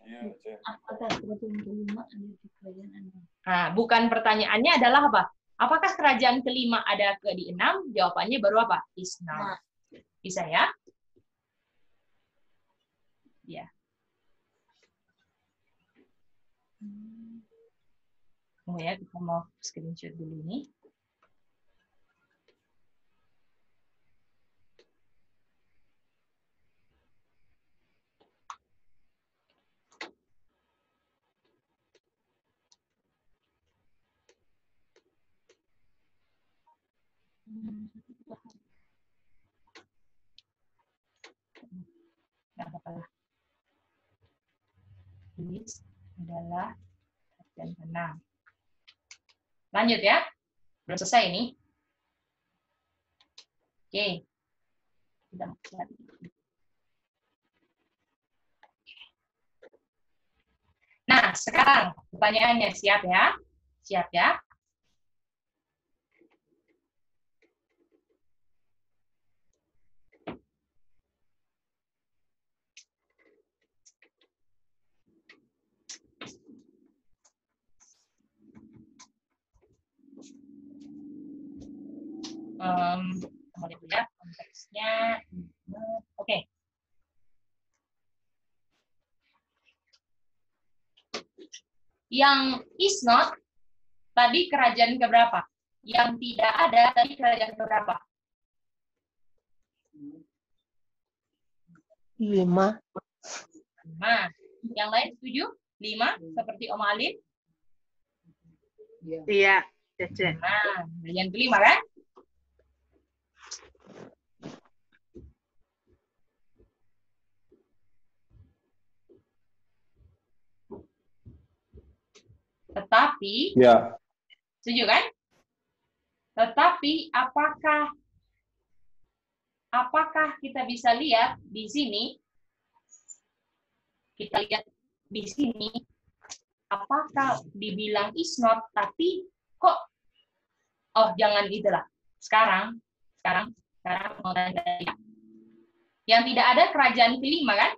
Iya, Cen. Apakah kerajaan kelima ada di kerajaan enam? Nah, bukan pertanyaannya adalah apa? Apakah kerajaan kelima ada di 6? Jawabannya baru apa? Is not. Bisa ya? Ya. Oh ya, kita mau screenshot dulu nih. Nggak apa-apa. Ini adalah dan tenang. Lanjut ya. Belum selesai ini. Oke. Kita lihat. Nah, sekarang pertanyaannya siap ya? Siap ya? Kemudian lihat konteksnya. Oke. Yang is not tadi kerajaan keberapa? Yang tidak ada tadi kerajaan keberapa? 5. 5. Yang lain setuju? 5 seperti Om Alin? Iya, Cece. Nah, yang kelima kan? Tetapi, Ya. setuju kan? Tetapi apakah kita bisa lihat di sini? Kita lihat di sini, apakah dibilang is not, tapi kok? Oh, jangan itulah. Sekarang mau tanya. Yang tidak ada kerajaan kelima kan?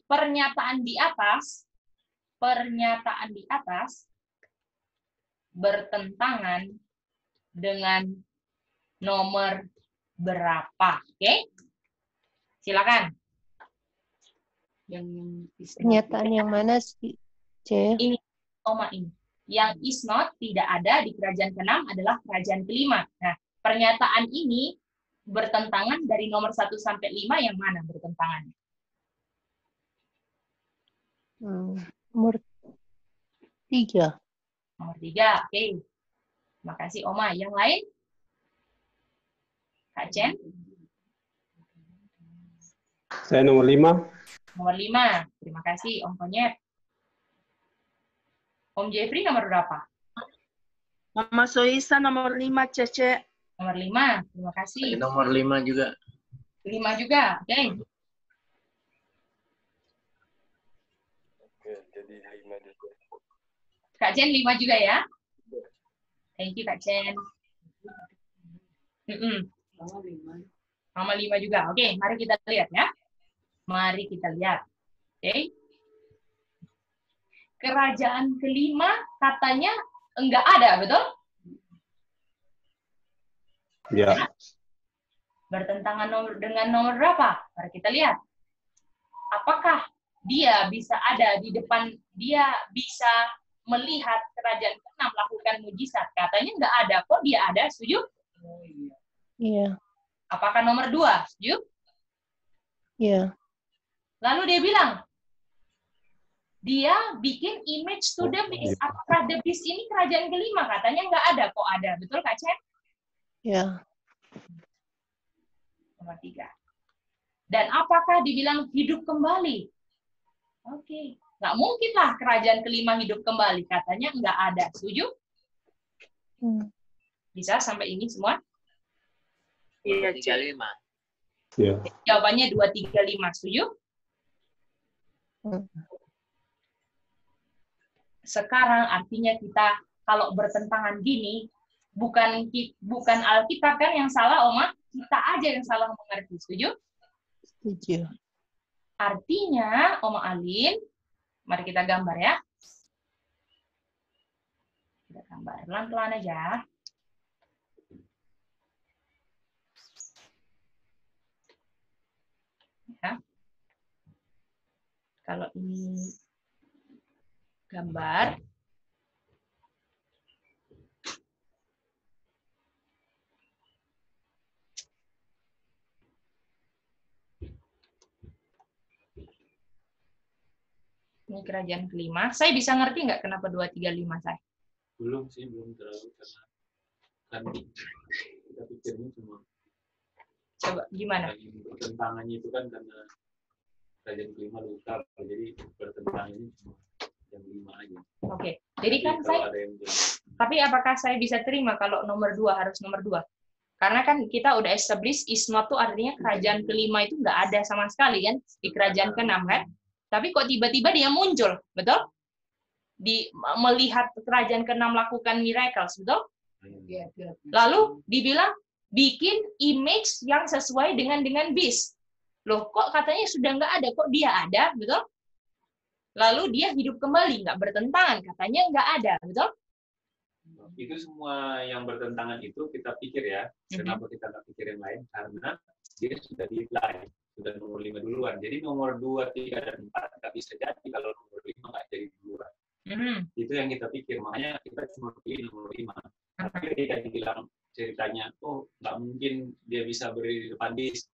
Pernyataan di atas bertentangan dengan nomor berapa? Oke? Silakan. Pernyataan yang mana sih, C? Ini, Oma ini. Yang is not tidak ada di kerajaan ke-6 adalah kerajaan kelima. Nah, pernyataan ini bertentangan dari nomor 1 sampai 5 yang mana bertentangannya? Nomor 3. Nomor 3, oke. Terima kasih, Oma. Yang lain? Kak Chen? Saya nomor 5. Nomor 5. Terima kasih, Om Konyet. Om Jeffrey nomor berapa? Mama Soisa nomor 5, Cece. Nomor 5. Terima kasih. Nomor 5 juga. 5 juga, oke. Oke, jadi 5 juga. Kak Chen 5 juga ya? Thank you, Kak Chen. Mama 5 juga. Oke, mari kita lihat ya. Mari kita lihat. Oke. Kerajaan kelima katanya enggak ada, betul? Ya. Bertentangan dengan nomor berapa? Mari kita lihat. Apakah dia bisa ada di depan, dia bisa melihat kerajaan ke-6 melakukan mujizat? Katanya enggak ada. Kok dia ada? Setuju? Iya. Apakah nomor 2? Setuju? Iya. Lalu dia bilang, dia bikin image to the beast. Apakah the beast ini kerajaan kelima? Katanya nggak ada, kok ada. Betul Kak Chen? Ya. Nomor 3. Dan apakah dibilang hidup kembali? Oke. Nggak mungkin lah kerajaan kelima hidup kembali. Katanya nggak ada. Setuju? Bisa sampai ini semua? Iya, 35. Ya. Jawabannya 2, 3, 5. Setuju? Sekarang artinya kita kalau bertentangan gini, bukan Alkitab kan yang salah, Oma, kita aja yang salah mengerti. Setuju? Setuju. Artinya, Oma Alin, mari kita gambar ya. Kita gambar pelan-pelan aja. Ya. Kalau ini gambar, ini kerajaan kelima. Saya bisa ngerti nggak kenapa 2, 3, 5 saya? Belum sih, belum terlalu, karena kan kita pikirnya cuma Coba gimana? pertentangannya itu kan karena kerajaan kelima luka, jadi pertentangannya cuma yang 5 aja. Oke, jadi kan Kalau saya, ada yang tapi apakah saya bisa terima kalau nomor 2 harus nomor 2? Karena kan kita udah establish isnot tuh artinya kerajaan kelima itu nggak ada sama sekali kan di kerajaan ke-6 kan? Tapi kok tiba-tiba dia muncul, betul? Melihat kerajaan ke-6 lakukan miracles, betul? Lalu dibilang bikin image yang sesuai dengan beast. Loh, kok katanya sudah nggak ada, kok dia ada, betul? Lalu dia hidup kembali, nggak bertentangan, katanya nggak ada, betul? itu semua yang bertentangan itu kita pikir ya, kenapa kita nggak pikir yang lain? Karena dia sudah decline, sudah nomor 5 duluan. Jadi nomor 2, 3, dan 4 nggak bisa jadi kalau nomor 5 nggak jadi duluan. Itu yang kita pikir, makanya kita cuma pilih nomor 5. Tapi ketika dibilang ceritanya, oh nggak mungkin dia bisa berdiri di depan dis,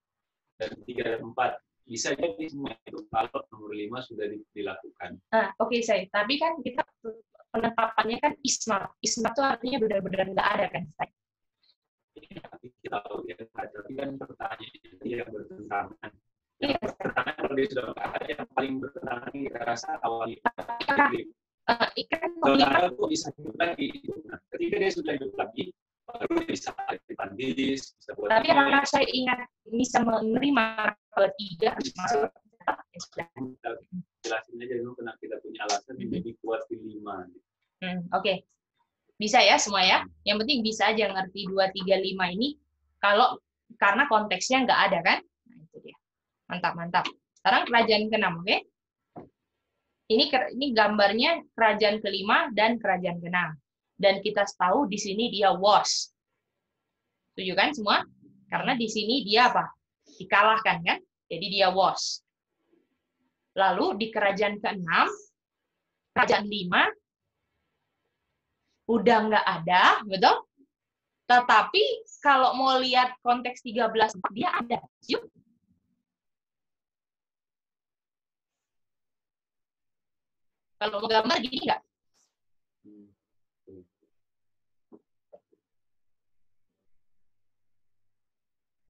dan 3 dan 4. Bisa jadi semua itu kalau nomor 5 sudah dilakukan. Oke, saya. Tapi kan kita penetapannya kan isnat. Isnat itu artinya benar-benar nggak ada kan, saya. Kita tahu ya, tapi kan pertanyaannya dia bertentangan. Yang bertentangan kalau dia sudah nggak ada, yang paling bertentangan kita rasa awal itu. Sementara itu bisa hidup lagi. Nah, ketika dia sudah hidup lagi, baru dia bisa depan dis, bisa buat. Tapi karena saya ingat bisa menerima ketiga masuk. Jelasin aja dulu kenapa kita punya alasan menjadi kuat di 5. Oke. Bisa ya semua ya. Yang penting bisa aja ngerti 2, 3, 5 ini kalau karena konteksnya nggak ada kan. Nah, itu dia. Mantap. Sekarang kerajaan ke-6, oke? Ini gambarnya kerajaan ke-5 dan kerajaan ke-6. Dan kita tahu di sini dia was. Setuju kan semua? Karena di sini dia apa? Dikalahkan kan? Jadi dia was. Lalu di kerajaan ke-6, kerajaan 5, udah nggak ada, betul? Tetapi kalau mau lihat konteks 13, dia ada. Yuk. Kalau mau gambar gini nggak?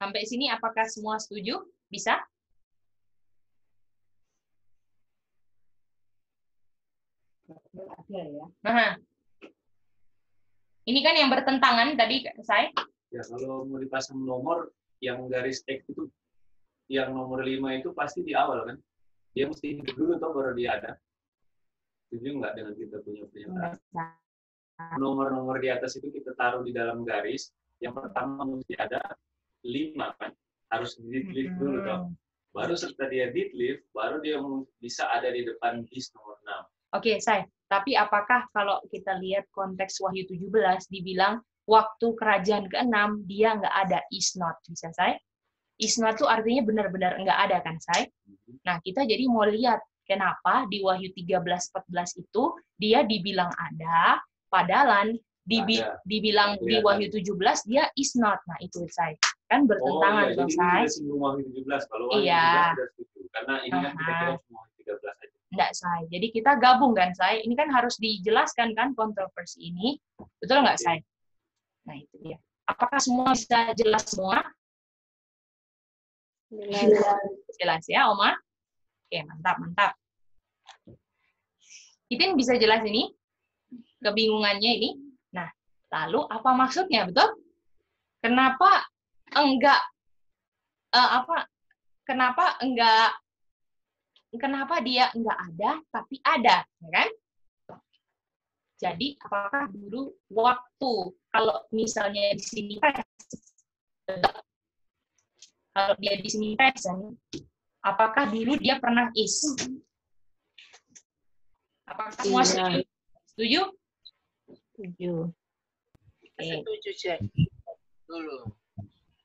Sampai sini apakah semua setuju? Bisa? Nah, ini kan yang bertentangan tadi saya. Ya kalau mau dipasang nomor, yang garis X itu, yang nomor 5 itu pasti di awal kan? Dia mesti hidup dulu toh baru dia ada. Setuju nggak dengan kita punya pernyataan? Nomor-nomor di atas itu kita taruh di dalam garis. Yang pertama mesti ada 5 kan? Harus di-delete dulu toh. Baru setelah dia delete, baru dia bisa ada di depan dis nomor 6. Oke, saya. Tapi apakah kalau kita lihat konteks Wahyu 17 dibilang waktu kerajaan ke-6 dia nggak ada, is not, bisa saya? Is not itu artinya benar-benar nggak ada kan saya? Nah, kita jadi mau lihat kenapa di Wahyu 13-14 itu dia dibilang ada, padahal dibilang di Wahyu 17 dia is not. Nah, itu saya. Kan bertentangan jadi saya. Wahyu 17 kalau Wahyu 17 sudah setuju. Karena ini kan kita kira semua 13 aja. Nggak, Say. Jadi kita gabung kan, Say. Ini kan harus dijelaskan kan kontroversi ini. Betul nggak, Say? Nah, itu dia. Apakah semua bisa jelas semua? Jelas ya, Oma? Oke, mantap, mantap. Itin bisa jelas ini? Kebingungannya ini? Nah, lalu apa maksudnya, betul? Kenapa enggak, kenapa dia enggak ada, tapi ada, ya kan? Jadi, apakah dulu waktu, kalau misalnya di sini kalau dia di sini present, apakah dulu dia pernah is? Apakah semua setuju? Setuju? Setuju. Oke. Setuju, Cek.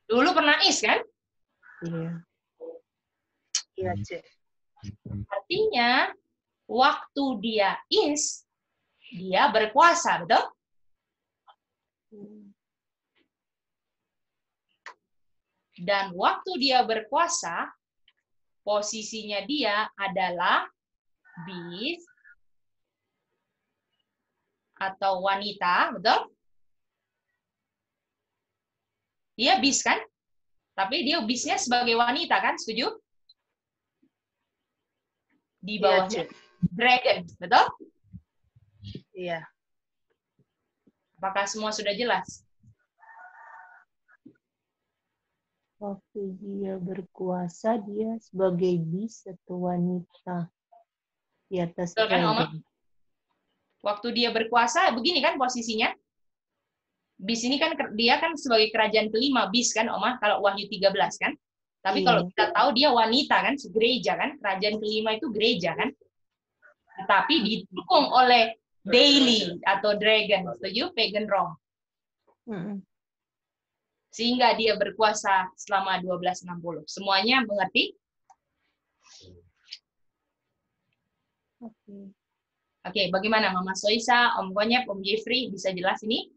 Dulu pernah is, kan? Iya. Iya, Cek. Artinya, waktu dia is, dia berkuasa, betul? Dan waktu dia berkuasa, posisinya dia adalah bis atau wanita, betul? Dia bis kan? Tapi dia bisnya sebagai wanita kan? Setuju? Di bawahnya dragon, betul? Iya. Apakah semua sudah jelas? Waktu dia berkuasa, dia sebagai bis atau wanita di atas Betul kan, Oma? dragon. Waktu dia berkuasa, begini kan posisinya? Bis ini kan dia kan sebagai kerajaan kelima, bis kan, Oma? Kalau Wahyu 13 kan? Tapi kalau kita tahu dia wanita kan, gereja kan? Kerajaan kelima itu gereja kan? Tetapi didukung oleh Daily atau Dragon, setuju? Pagan Rome. Sehingga dia berkuasa selama 1260. Semuanya mengerti? Oke, bagaimana Mama Soisa, Om Gonyep, Om Jeffrey, bisa jelas ini?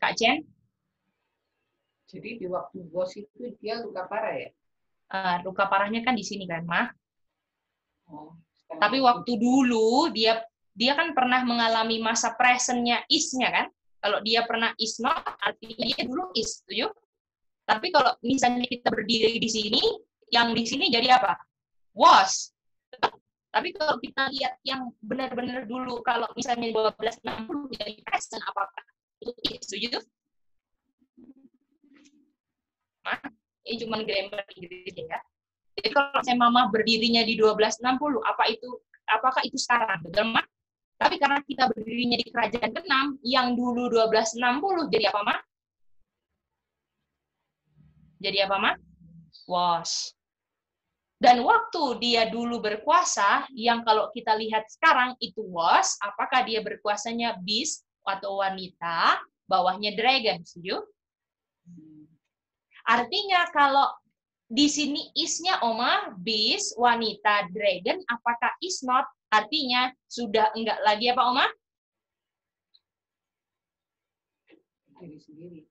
Kak Chen? Jadi di waktu bos itu dia luka parah ya? Luka parahnya kan di sini kan, Ma? Oh. Tapi waktu dulu dia kan pernah mengalami masa present-nya is-nya kan? Kalau dia pernah is not, artinya dia dulu is, setuju? Tapi kalau misalnya kita berdiri di sini, yang di sini jadi apa? Was. Tapi kalau kita lihat yang benar-benar dulu, kalau misalnya 1260 jadi present, apakah itu is, setuju? Ini cuma grammar Inggris ya. Jadi kalau saya Mama berdirinya di 1260, apakah itu sekarang? Betul, Ma? Tapi karena kita berdirinya di kerajaan ke-6, yang dulu 1260, jadi apa, Ma? Jadi apa, Ma? Was. Dan waktu dia dulu berkuasa, yang kalau kita lihat sekarang itu was, apakah dia berkuasanya bis atau wanita, bawahnya dragon, setuju? Artinya kalau di sini is-nya, Oma, bis, wanita, dragon, apakah is not? Artinya sudah enggak lagi apa, Oma? Diri sendiri.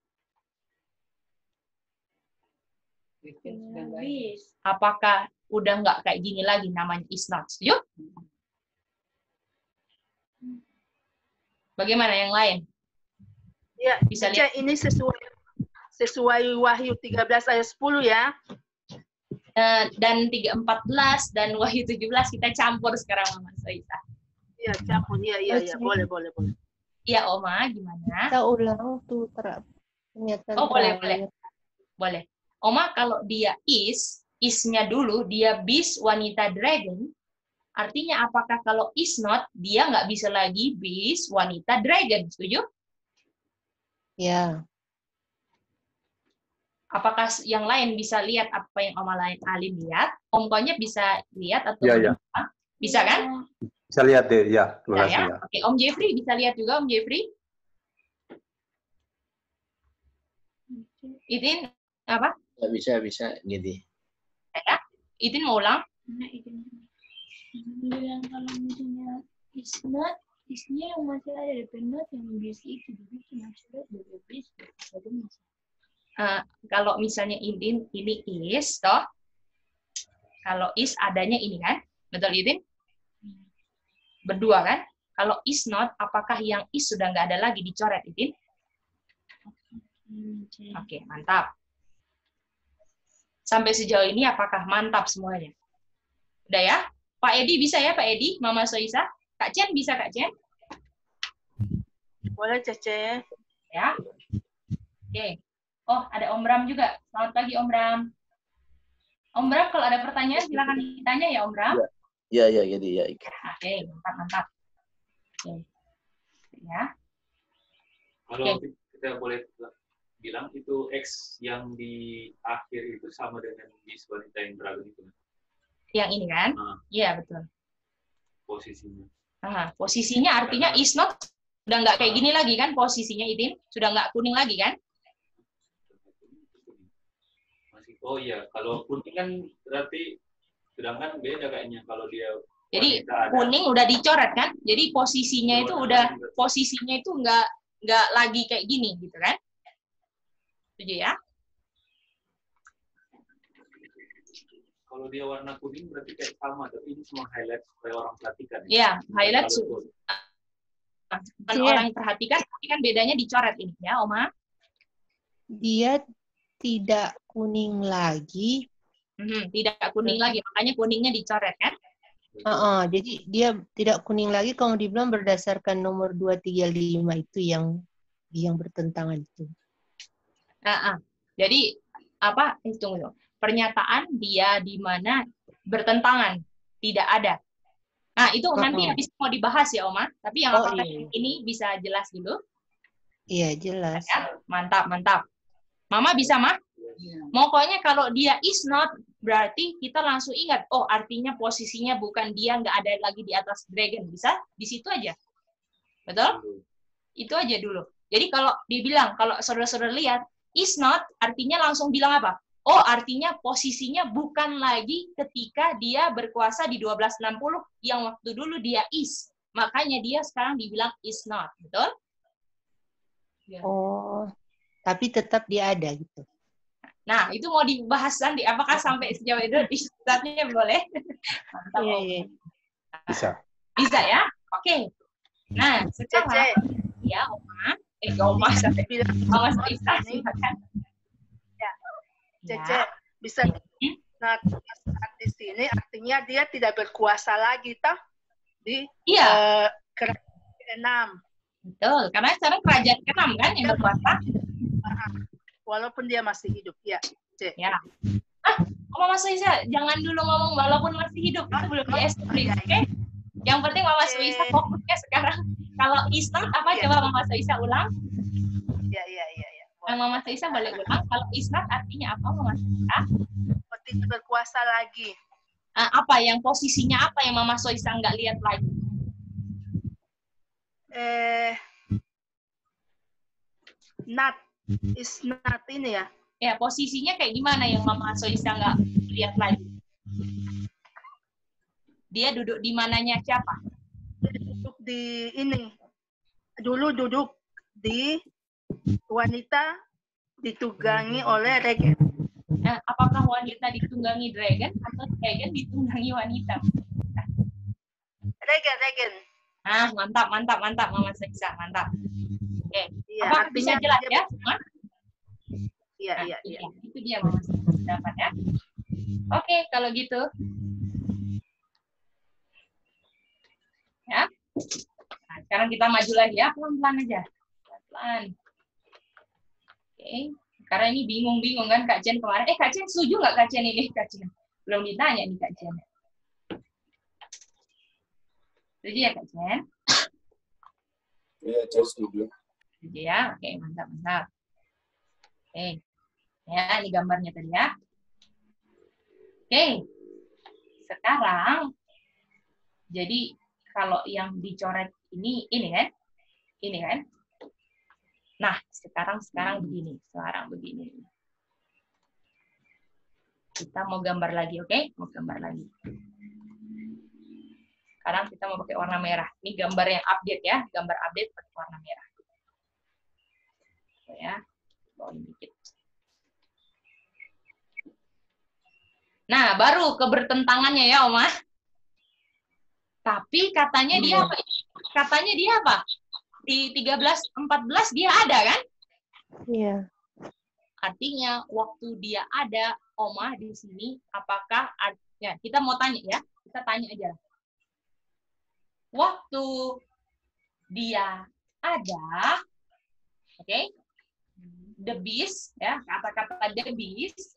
Apakah udah enggak kayak gini lagi namanya is not? Setuju? Bagaimana yang lain? Ya, bisa lihat. Ini sesuai Wahyu 13 ayat 10 ya. Dan 3:14 dan Wahyu 17 kita campur sekarang, Mama Soisa. Iya, campur. Iya, boleh. Iya, Oma, gimana? Kita ulang tuh pernyataan. Oh, boleh. Oma, kalau dia is-nya dulu, dia bis, wanita, dragon, artinya apakah kalau is not, dia nggak bisa lagi bis, wanita, dragon, setuju? Ya. Apakah yang lain bisa lihat apa yang Oma Alim lihat? Om Konyep bisa lihat atau ya. Bisa kan? Bisa lihat deh, ya. Terima kasih ya. Oke, Om Jeffrey bisa lihat juga, Om Jeffrey. Itin apa? Bisa gini. Ya, Itin mau ulang? Yang kalau misalnya is not, isnya yang masih ada di penot yang bis itu dibikin sudah dari bis, jadi masih. Kalau misalnya ini is, toh, Kalau is adanya ini kan? Betul, Idin? Berdua kan? Kalau is not, apakah yang is sudah nggak ada lagi dicoret, Idin? Oke, mantap. Sampai sejauh ini apakah mantap semuanya? Udah ya? Pak Edi bisa ya, Pak Edi? Mama Soisa? Kak Chen bisa, Kak Chen? Boleh, Cece. Ya. Oke. Oh, ada Om Bram juga. Selamat pagi, Om Bram. Om Bram, kalau ada pertanyaan silakan ditanya ya, Om Bram. Iya, jadi ya. Oke, mantap. Oke. Ya. Kalau kita boleh bilang itu X yang di akhir itu sama dengan bis wanita yang dragon itu. Yang ini kan? Iya, betul. Posisinya. Posisinya artinya is not sudah nggak kayak gini lagi kan posisinya, Idin? Sudah nggak kuning lagi kan? Oh iya, kalau kuning kan berarti sedangkan beda kayaknya kalau dia. Jadi kuning udah dicoret kan? Jadi posisinya itu nggak lagi kayak gini gitu kan? Setuju ya? Kalau dia warna kuning berarti kayak sama, tapi ini cuma highlight supaya orang perhatikan. Iya, highlight bukan orang yang perhatikan, tapi kan bedanya dicoret ini ya, Oma. Dia tidak kuning lagi. Tidak kuning lagi, makanya kuningnya dicoret kan? Jadi dia tidak kuning lagi kalau dibilang berdasarkan nomor 235 itu yang bertentangan itu. Jadi apa? Tunggu. Pernyataan dia di mana bertentangan, tidak ada. Nah, itu nanti habis mau dibahas ya, Oma. Tapi yang apakah ini bisa jelas dulu? Iya, jelas. Ya, mantap. Mama bisa, Ma? Pokoknya kalau dia is not, berarti kita langsung ingat, oh artinya posisinya bukan dia, nggak ada lagi di atas dragon. Bisa? Di situ aja. Betul? Itu aja dulu. Jadi kalau dibilang, kalau saudara-saudara lihat, is not, artinya langsung bilang apa? Oh, artinya posisinya bukan lagi ketika dia berkuasa di 1260 yang waktu dulu dia is. Makanya dia sekarang dibilang is not. Betul? Oh, tapi tetap dia ada gitu. Nah, itu mau dibahas nanti. Apakah sampai sejauh itu istirahatnya boleh? Mantap. Bisa. Bisa ya? Oke. Nah, sekarang ya, Oma. Oma sampai bilang Oma Soisa, silakan. Cece, bisa saat di sini artinya dia tidak berkuasa lagi, toh? Di kerajaan ke-6. Betul, karena sekarang kerajaan ke-6 kan yang berkuasa. Walaupun dia masih hidup, ya. Ya. Mama Soisa, jangan dulu ngomong walaupun masih hidup, itu belum di-establish, oke? Yang penting Mama Soisa fokusnya sekarang. Kalau isnat apa coba Mama Soisa ulang? Iya. Mama Soisa boleh ulang. Kalau isnat artinya apa, Mama Soisa? Tidak berkuasa lagi. Apa yang posisinya apa yang Mama Soisa nggak lihat lagi? Not is not ini ya? Ya, posisinya kayak gimana yang Mama Soisa nggak lihat lagi? Dia duduk di mananya siapa? Duduk di ini. Dulu duduk di wanita ditunggangi oleh regen. Nah, apakah wanita ditunggangi dragon atau dragon ditunggangi wanita? Regen. Mantap Mama Soisa, mantap. Oke. Iya, Apakah bisa jelas ya semua? Iya. Itu dia Mama Soisa dapat ya. Oke, kalau gitu. Ya. Nah, sekarang kita maju lagi ya, pelan-pelan aja. Pelan-pelan. Oke. Karena ini bingung kan Kak Jen kemarin. Kak Jen setuju nggak Kak Jen ini? Kak Jen. Belum ditanya nih Kak Jen. Setuju ya Kak Jen? Iya, saya setuju. Setuju ya? Oke, mantap. Oke. Ya, ini gambarnya tadi ya. Oke. Sekarang, jadi kalau yang dicoret ini kan? Ini kan? Nah, sekarang begini. Kita mau gambar lagi, oke? Mau gambar lagi. Sekarang kita mau pakai warna merah. Ini gambar yang update ya, gambar update pakai warna merah. Ya, bawain dikit. Nah, baru kebertentangannya ya, Oma. Tapi katanya dia apa? Katanya dia apa? Di 13-14 dia ada kan? Iya. Artinya waktu dia ada, Oma di sini, apakah ya, kita mau tanya ya, kita tanya aja. Waktu dia ada, oke, the beast, ya, kata-kata the beast,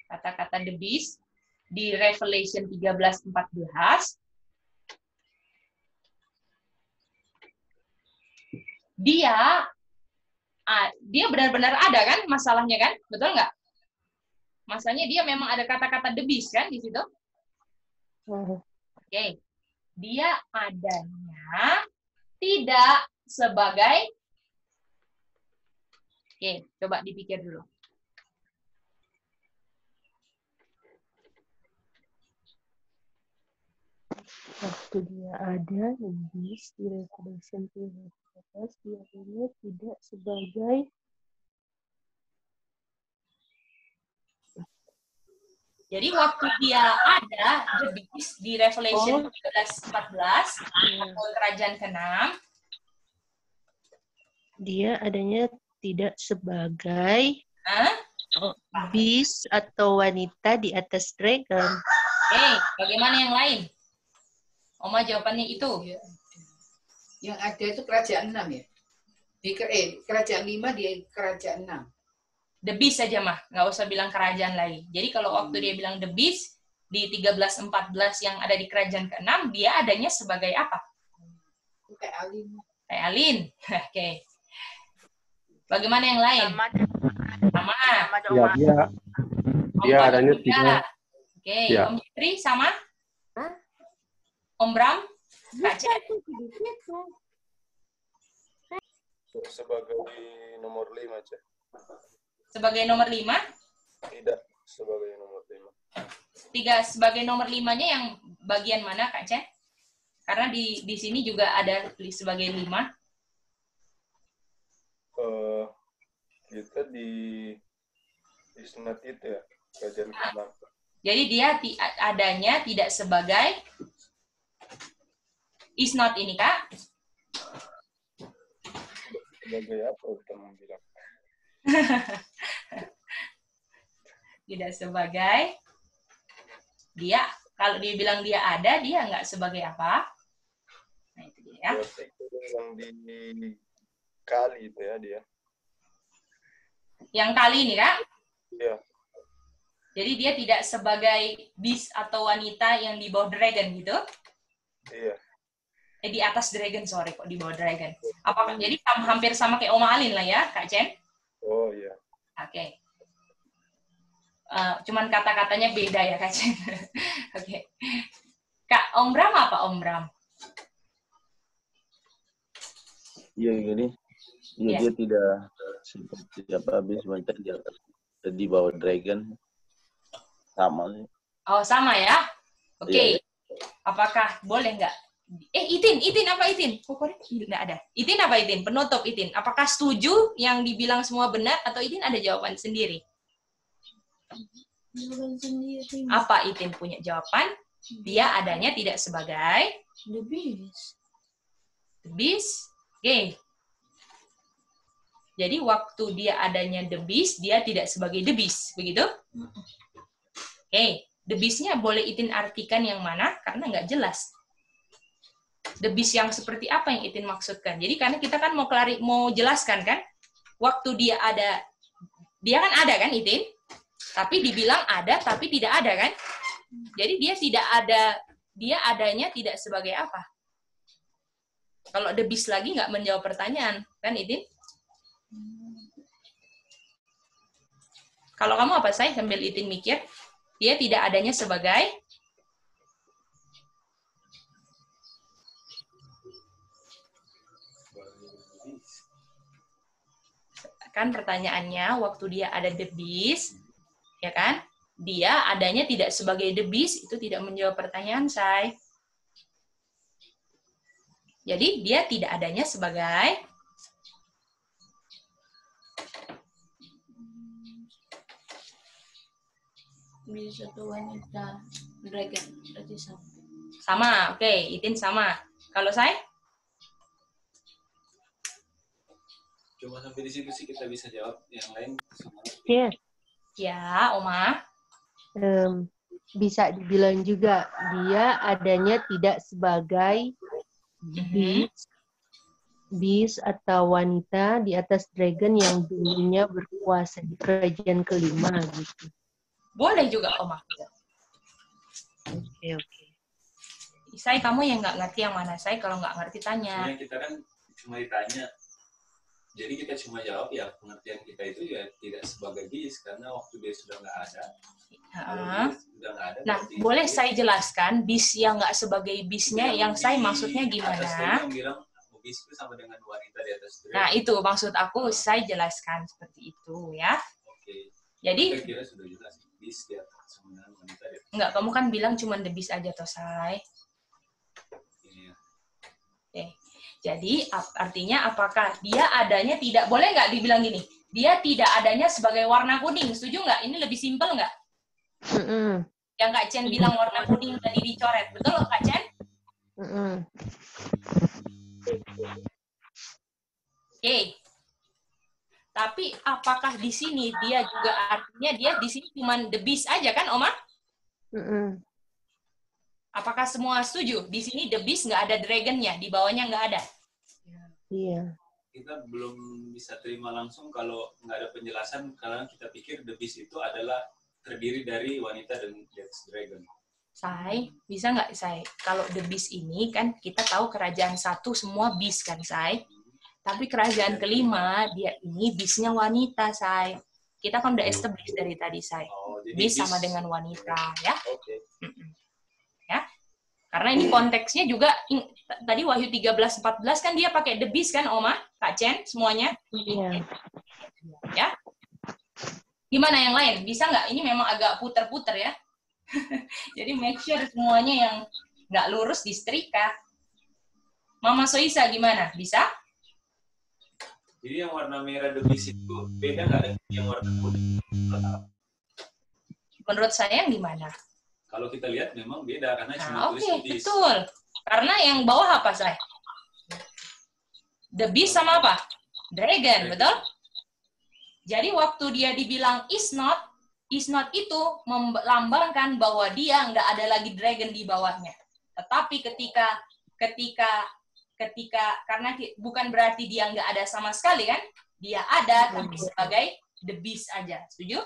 kata-kata the beast di Revelation 13-14, dia benar-benar ada kan masalahnya kan, betul nggak? Masalahnya dia memang ada kata-kata the beast kan di situ. Oke, dia adanya tidak sebagai, oke, coba dipikir dulu. Waktu dia ada the beast di Revelation 13, dia adanya tidak sebagai Jadi waktu dia ada the beast di Revelation 13-14 atau kerajaan ke-6, dia adanya tidak sebagai beast atau wanita di atas dragon. Bagaimana yang lain? Oma jawabannya itu. Yang ada itu kerajaan 6 ya? Kerajaan 5 di kerajaan 6. The beast saja mah, nggak usah bilang kerajaan lagi. Jadi kalau waktu dia bilang the beast di 13-14 yang ada di kerajaan ke-6, dia adanya sebagai apa? Kayak Alin. Kayak Alin. Oke. Bagaimana yang lain? Sama. Ya, dia adanya tidak. Oke, ya. Om Jitri sama? Om Bram? Kak Cek? Sebagai nomor 5 aja. Sebagai nomor 5? Tidak, sebagai nomor 5. Sebagai nomor 5-nya yang bagian mana, Kak Cek? Karena di sini juga ada sebagai 5. Kita di Isnat itu ya, kerajaan ke-6. Jadi dia adanya tidak sebagai is not ini, Kak? Sebagai apa kita mau bilang? Tidak sebagai dia, kalau dia bilang dia ada, dia nggak sebagai apa? Nah, itu dia. Yang di kali itu ya dia. Yang kali ini, Kak? Iya. Jadi dia tidak sebagai beast atau wanita yang di bawah dragon gitu? Iya. Di atas dragon, sorry, kok di bawah dragon. Apakah jadi hampir sama kayak Oma Alin lah ya, Kak Chen? Oh iya. Oke. Cuman kata-katanya beda ya, Kak Chen. Oke. Kak, Om Bram apa Om Bram? Iya, gini. Ya, dia tidak seperti apa habis macam di atas di bawah dragon. Sama sih. Oh, sama ya? Oke. Iya. Apakah boleh nggak? Itin apa Itin? Pokoknya nggak ada. Itin apa Itin? Penutup Itin. Apakah setuju yang dibilang semua benar atau Itin ada jawaban sendiri? Jawaban sendiri. Apa Itin punya jawaban? Dia adanya tidak sebagai The beast. The beast? Oke. Jadi waktu dia adanya the beast, dia tidak sebagai the beast, begitu? Oke. The beast-nya boleh Itin artikan yang mana? Karena nggak jelas. The beast yang seperti apa yang Itin maksudkan? Jadi karena kita kan mau jelaskan kan, waktu dia ada, dia kan ada kan Itin, tapi dibilang ada tapi tidak ada kan? Jadi dia tidak ada, dia adanya tidak sebagai apa? Kalau the beast lagi nggak menjawab pertanyaan kan Itin? Kalau kamu apa say sambil Itin mikir? Dia tidak adanya sebagai kan pertanyaannya waktu dia ada the beast, ya kan? Dia adanya tidak sebagai the beast, itu tidak menjawab pertanyaan saya. Jadi dia tidak adanya sebagai bis atau wanita dragon berarti sama. Sama, oke. Itin sama. Kalau saya? Cuma sampai di situ sih kita bisa jawab. Yang lain semua. Yes. Ya, Oma. Bisa dibilang juga dia adanya tidak sebagai bis atau wanita di atas dragon yang dulunya berkuasa di kerajaan kelima gitu. Boleh juga, Oma. Oke. Saya kamu yang nggak ngerti yang mana saya, kalau nggak ngerti tanya. Sebenarnya kita kan cuma ditanya, jadi kita cuma jawab ya pengertian kita itu ya tidak sebagai bis karena waktu dia sudah nggak ada. Sudah nggak ada. Nah, boleh saya jelaskan bis yang nggak sebagai bisnya, yang saya maksudnya gimana? Yang bilang bis itu sama dengan wanita di atas dragon. Nah, itu maksud aku, saya jelaskan seperti itu ya. Oke. Jadi, saya kira sudah jelas bis di atas sama dengan wanita di atas. enggak, kamu kan bilang cuma the bis aja toh, Say. Iya. Oke. Jadi artinya apakah dia adanya tidak, boleh nggak dibilang gini, dia tidak adanya sebagai warna kuning, setuju nggak? Ini lebih simpel nggak? Yang Kak Chen bilang warna kuning tadi dicoret, betul Kak Chen? Oke. Tapi apakah di sini dia juga artinya dia di sini cuma the beast aja kan, Oma? Apakah semua setuju? Di sini the beast nggak ada dragonnya, di bawahnya nggak ada. Iya. Kita belum bisa terima langsung kalau nggak ada penjelasan karena kita pikir the beast itu adalah terdiri dari wanita dan dragon. Say, bisa nggak Say? Kalau the beast ini kan kita tahu kerajaan satu semua beast kan Say. Tapi kerajaan kelima dia ini beastnya wanita Say. Kita kan udah establish dari tadi Say. Beast sama dengan wanita ya. Ya. Karena ini konteksnya juga tadi Wahyu 13:14 kan dia pakai the beast kan Oma, Kak Chen semuanya. Iya. Ya. Gimana yang lain? Bisa nggak? Ini memang agak puter-puter ya. Jadi make sure semuanya yang nggak lurus disetrika. Mama Soisa gimana? Bisa? Jadi yang warna merah the beast itu beda nggak dengan yang warna kuning? Menurut saya yang di mana? Kalau kita lihat memang beda karena cuma tulis Oke, beast. betul. Karena yang bawah apa Say? The beast sama apa? Dragon, betul? Jadi waktu dia dibilang is not itu melambangkan bahwa dia nggak ada lagi dragon di bawahnya. Tetapi ketika karena bukan berarti dia nggak ada sama sekali kan? Dia ada tapi sebagai the beast aja. Setuju?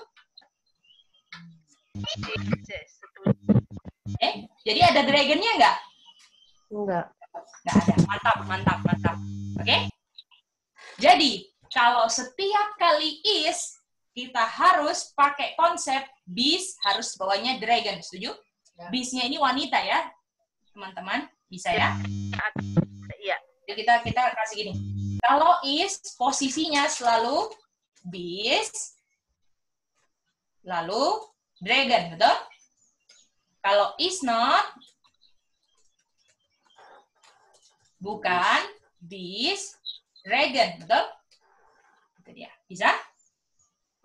Jadi ada dragonnya nggak? Enggak. Nggak ada. Mantap. Oke? Jadi kalau setiap kali is, kita harus pakai konsep beast harus bawahnya dragon. Setuju? Beast-nya ini wanita ya, teman-teman. Bisa ya? Iya. Jadi kita kasih gini. Kalau is, posisinya selalu beast, lalu dragon, betul? Kalau is not, bukan beast, dragon, betul? Itu dia. Bisa?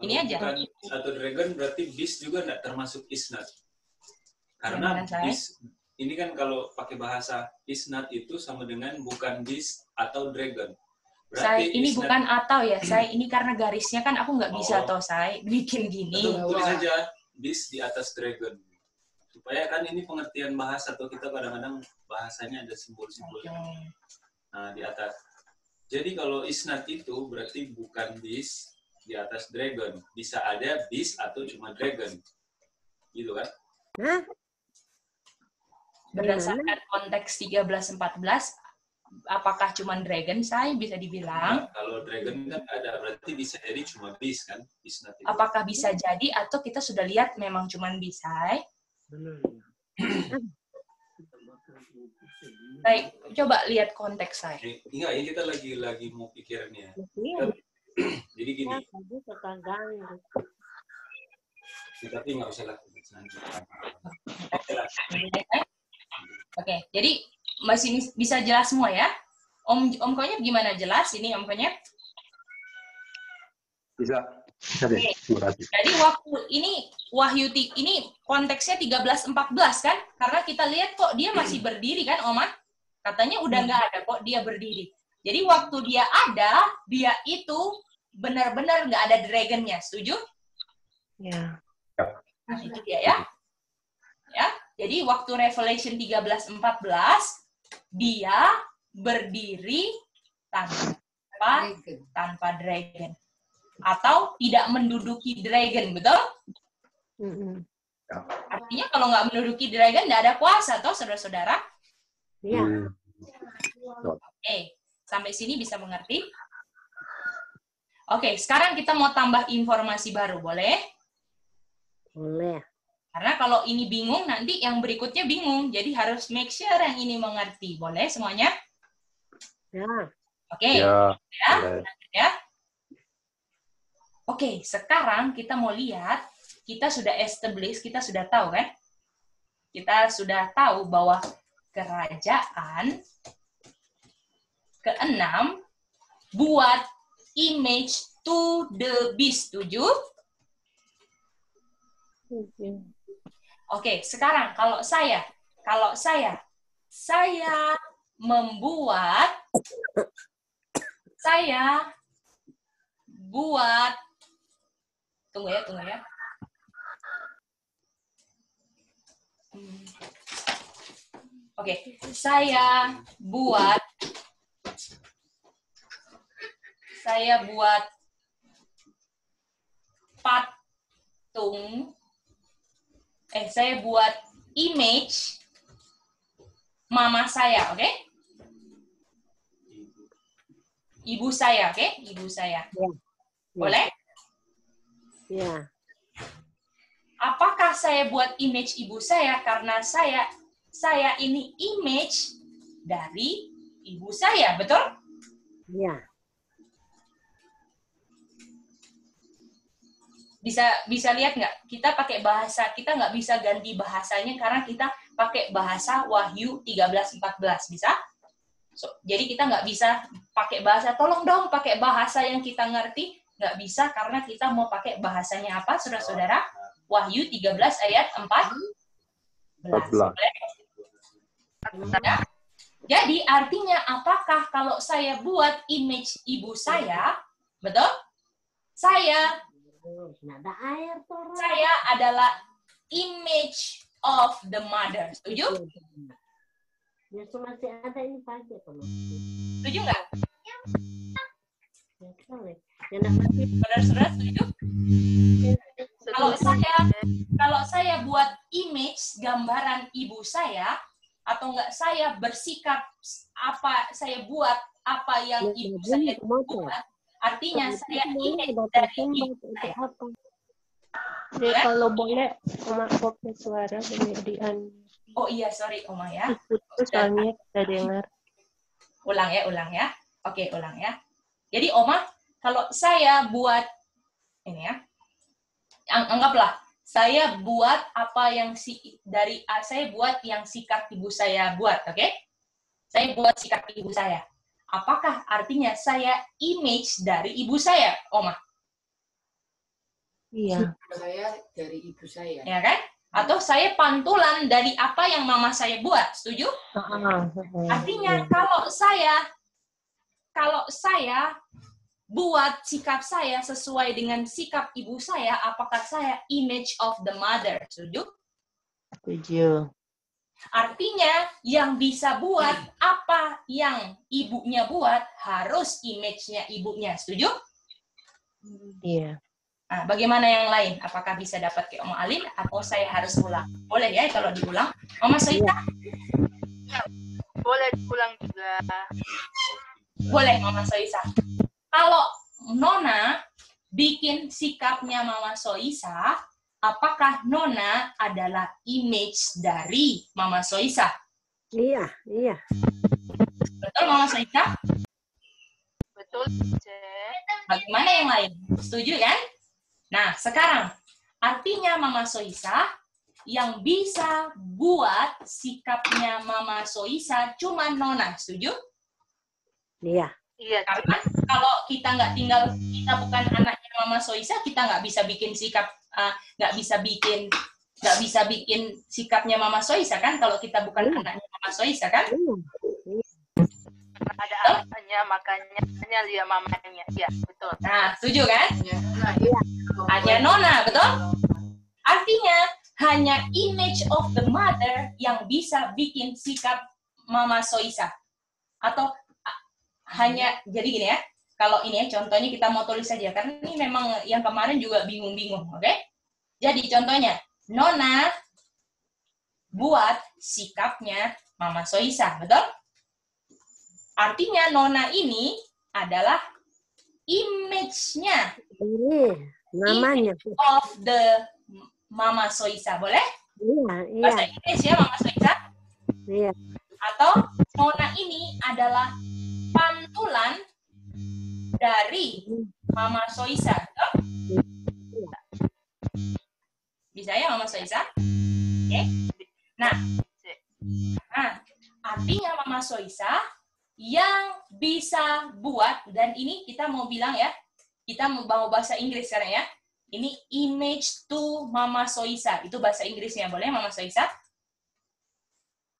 Ini aja. Bukan satu dragon berarti beast juga nggak termasuk is not. Karena beast ini kan kalau pakai bahasa is not itu sama dengan bukan beast atau dragon. Saya ini bukan atau ya, saya ini karena garisnya kan aku nggak bisa toh saya bikin gini. Tulis saja beast di atas dragon. Supaya kan ini pengertian bahasa atau kita kadang-kadang bahasanya ada simbol-simbolnya. Nah, di atas. Jadi kalau is not itu berarti bukan beast di atas dragon. Bisa ada beast atau cuma dragon. Gitu kan? Berdasarkan konteks 13-14, apakah cuma dragon saya bisa dibilang? Nah, kalau dragon kan ada, berarti bisa jadi cuma beast kan? Beast not itu. Apakah bisa jadi atau kita sudah lihat memang cuma bisa? Baik, coba lihat konteks saya. Enggak, ya kita lagi mau pikirannya. Jadi gini. Tapi nggak usah lah. Oke, jadi masih bisa jelas semua ya? Om Konyet gimana jelas ini Om Konyet? Bisa. Oke, terima kasih. Jadi waktu ini Wahyu ini konteksnya 13-14 kan? Karena kita lihat kok dia masih berdiri kan, Oma? Katanya udah nggak ada kok dia berdiri. Jadi waktu dia ada, dia itu benar-benar nggak ada dragonnya. Setuju? Ya. Nah, itu dia ya. Ya. Jadi waktu Revelation 13-14 dia berdiri tanpa dragon. Atau tidak menduduki dragon, betul? Artinya kalau nggak menduduki dragon, nggak ada kuasa, toh saudara-saudara? Iya. Sampai sini bisa mengerti? Oke, sekarang kita mau tambah informasi baru, boleh? Boleh. Karena kalau ini bingung, nanti yang berikutnya bingung. Jadi harus make sure yang ini mengerti. Boleh semuanya? Ya. Oke. Ya. Oke, sekarang kita mau lihat, kita sudah establish, kita sudah tahu kan? Kita sudah tahu bahwa kerajaan ke-6 buat image to the beast. Setuju? Oke, sekarang kalau saya buat tunggu ya. Oke, saya buat patung, saya buat image mama saya, oke? Ibu saya, oke? Ibu saya. Ya. Boleh? Ya. Apakah saya buat image ibu saya karena saya ini image dari ibu saya, betul? Ya. Bisa lihat nggak? Kita pakai bahasa, kita nggak bisa ganti bahasanya karena kita pakai bahasa Wahyu 13-14, bisa? Jadi kita nggak bisa pakai bahasa, tolong dong pakai bahasa yang kita ngerti, nggak bisa karena kita mau pakai bahasanya apa, saudara-saudara? Wahyu 13 ayat 14. Ya? Jadi artinya apakah kalau saya buat image ibu saya, betul? Saya adalah image of the mother. Setuju? Masih ada ini pagi. Setuju nggak? Saudara-saudara setuju? Kalau saya buat image gambaran ibu saya, atau enggak saya bersikap saya buat apa yang ibu saya buat, artinya saya image dari ibu saya. Ya, kalau boleh, Oma pakai suara kemudian. Oh iya, sorry Oma ya. Putus soalnya kita dengar. Ulang ya. Oke, ulang ya. Jadi Oma, kalau saya buat ini ya, anggaplah saya buat apa yang saya buat yang sikap ibu saya buat, oke? Saya buat sikap ibu saya. Apakah artinya saya image dari ibu saya, Oma? Iya. Saya dari ibu saya. Ya kan? Atau saya pantulan dari apa yang mama saya buat, setuju? Artinya kalau saya buat sikap saya sesuai dengan sikap ibu saya, apakah saya image of the mother? Setuju? Setuju. Artinya yang bisa buat apa yang ibunya buat harus image-nya ibunya. Setuju? Iya. Nah, bagaimana yang lain? Apakah bisa dapat ke Oma Alin atau saya harus ulang? Boleh ya kalau diulang. Mama Soita? Ya, boleh diulang juga. Boleh Mama Soisa. Kalau Nona bikin sikapnya Mama Soisa, apakah Nona adalah image dari Mama Soisa? Iya. Betul Mama Soisa? Betul, Bagaimana yang lain? Setuju kan? Nah, sekarang artinya Mama Soisa yang bisa buat sikapnya Mama Soisa cuma Nona, setuju? Iya. Iya. Karena kalau kita bukan anaknya Mama Soisa, kita nggak bisa bikin nggak bisa bikin sikapnya Mama Soisa kan? Kalau kita bukan anaknya Mama Soisa kan? Ada anaknya, makanya dia mamanya. Iya, betul. Nah, setuju kan? Iya. Hanya Nona, betul? Artinya hanya image of the mother yang bisa bikin sikap Mama Soisa. Atau hanya, jadi gini ya, kalau ini ya contohnya kita mau tulis saja, karena ini memang yang kemarin juga bingung-bingung, oke? Jadi contohnya, Nona buat sikapnya Mama Soisa, betul? Artinya Nona ini adalah image-nya. Namanya. Image of the Mama Soisa, boleh? Iya. Bahasa Inggris ya, Mama Soisa? Iya. Atau Nona ini adalah pantulan dari Mama Soisa. Betul? Bisa ya Mama Soisa? Oke. Nah, artinya Mama Soisa yang bisa buat, dan ini kita mau bilang ya, kita mau bawa bahasa Inggris sekarang ya. Ini image to Mama Soisa. Itu bahasa Inggrisnya, boleh Mama Soisa?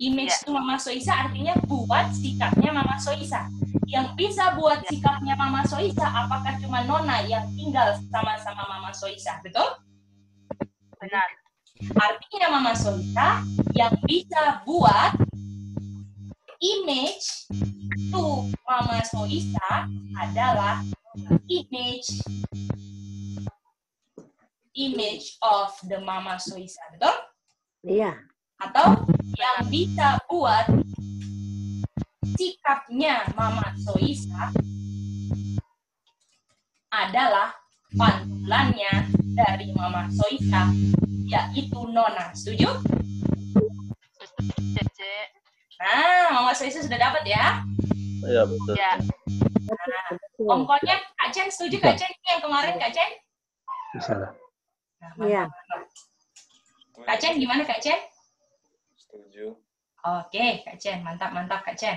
Image to Mama Soisa artinya buat sikapnya Mama Soisa. Yang bisa buat sikapnya Mama Soisa, apakah cuma Nona yang tinggal sama-sama Mama Soisa? Betul? Benar. Artinya Mama Soisa yang bisa buat image to Mama Soisa adalah image of the Mama Soisa, betul? Iya. Atau yang bisa buat sikapnya Mama Soisa adalah pantulannya dari Mama Soisa, yaitu Nona. Setuju? Nah, Mama Soisa sudah dapat ya? Iya, betul. Ya. Nah, ongkonya Kak Chen setuju Kak Chen? Ini yang kemarin Kak Chen? Bisa lah. Iya. Kak Chen gimana Kak Chen? Setuju. Oke, Kak Chen. Mantap Kak Chen.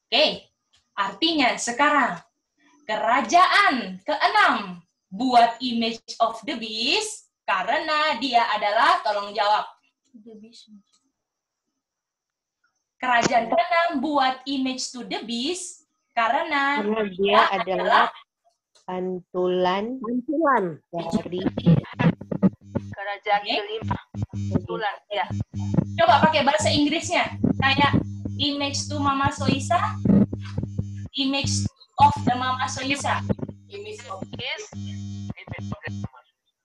Oke, artinya sekarang kerajaan ke-6 buat image of the beast karena dia adalah, tolong jawab. Kerajaan ke-6 buat image to the beast karena dia adalah pantulan dari kerajaan kelima. Pantulan, ya. Coba pakai bahasa Inggrisnya. Kayak image to Mama Soisa, image of the Mama Soisa. Image of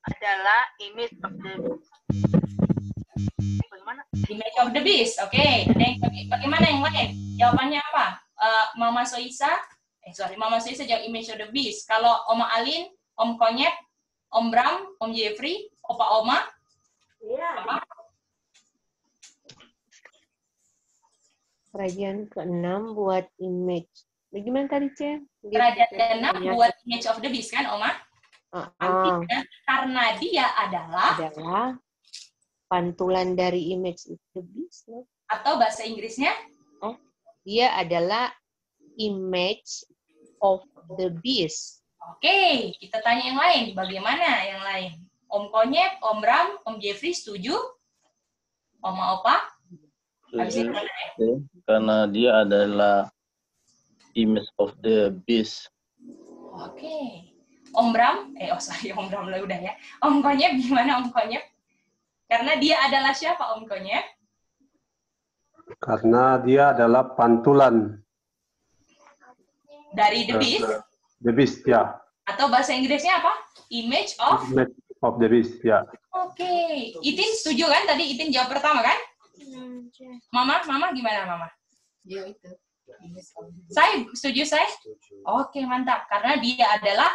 adalah image of the image of the beast. Oke. Bagaimana yang lain? Jawabannya apa? Mama Soisa jawab image of the beast. Kalau Oma Alin, Om Konyet, Om Bram, Om Jeffrey, Opa Oma, apa? Kerajaan ke-6 buat image. Bagaimana tadi, Cem? Kerajaan ke-6 buat image of the beast kan, Oma? Karena dia adalah pantulan dari image of the beast. Atau bahasa Inggrisnya? Dia adalah image of the beast. Oke, kita tanya yang lain. Bagaimana yang lain? Om Konyet, Om Bram, Om Jeffrey setuju? Oma Opa? Setuju. Karena dia adalah image of the beast. Oke. Om Bram? Om Bram lah udah ya. Om Konyet gimana Om Konyet? Karena dia adalah siapa Om Konyet? Karena dia adalah pantulan dari the beast. The beast, ya. Atau bahasa Inggrisnya apa? Image of the beast, ya. Oke. Itin setuju kan? Tadi Itin jawab pertama kan? Mama gimana Mama? Ya itu. Saya setuju saya? Oke, mantap. Karena dia adalah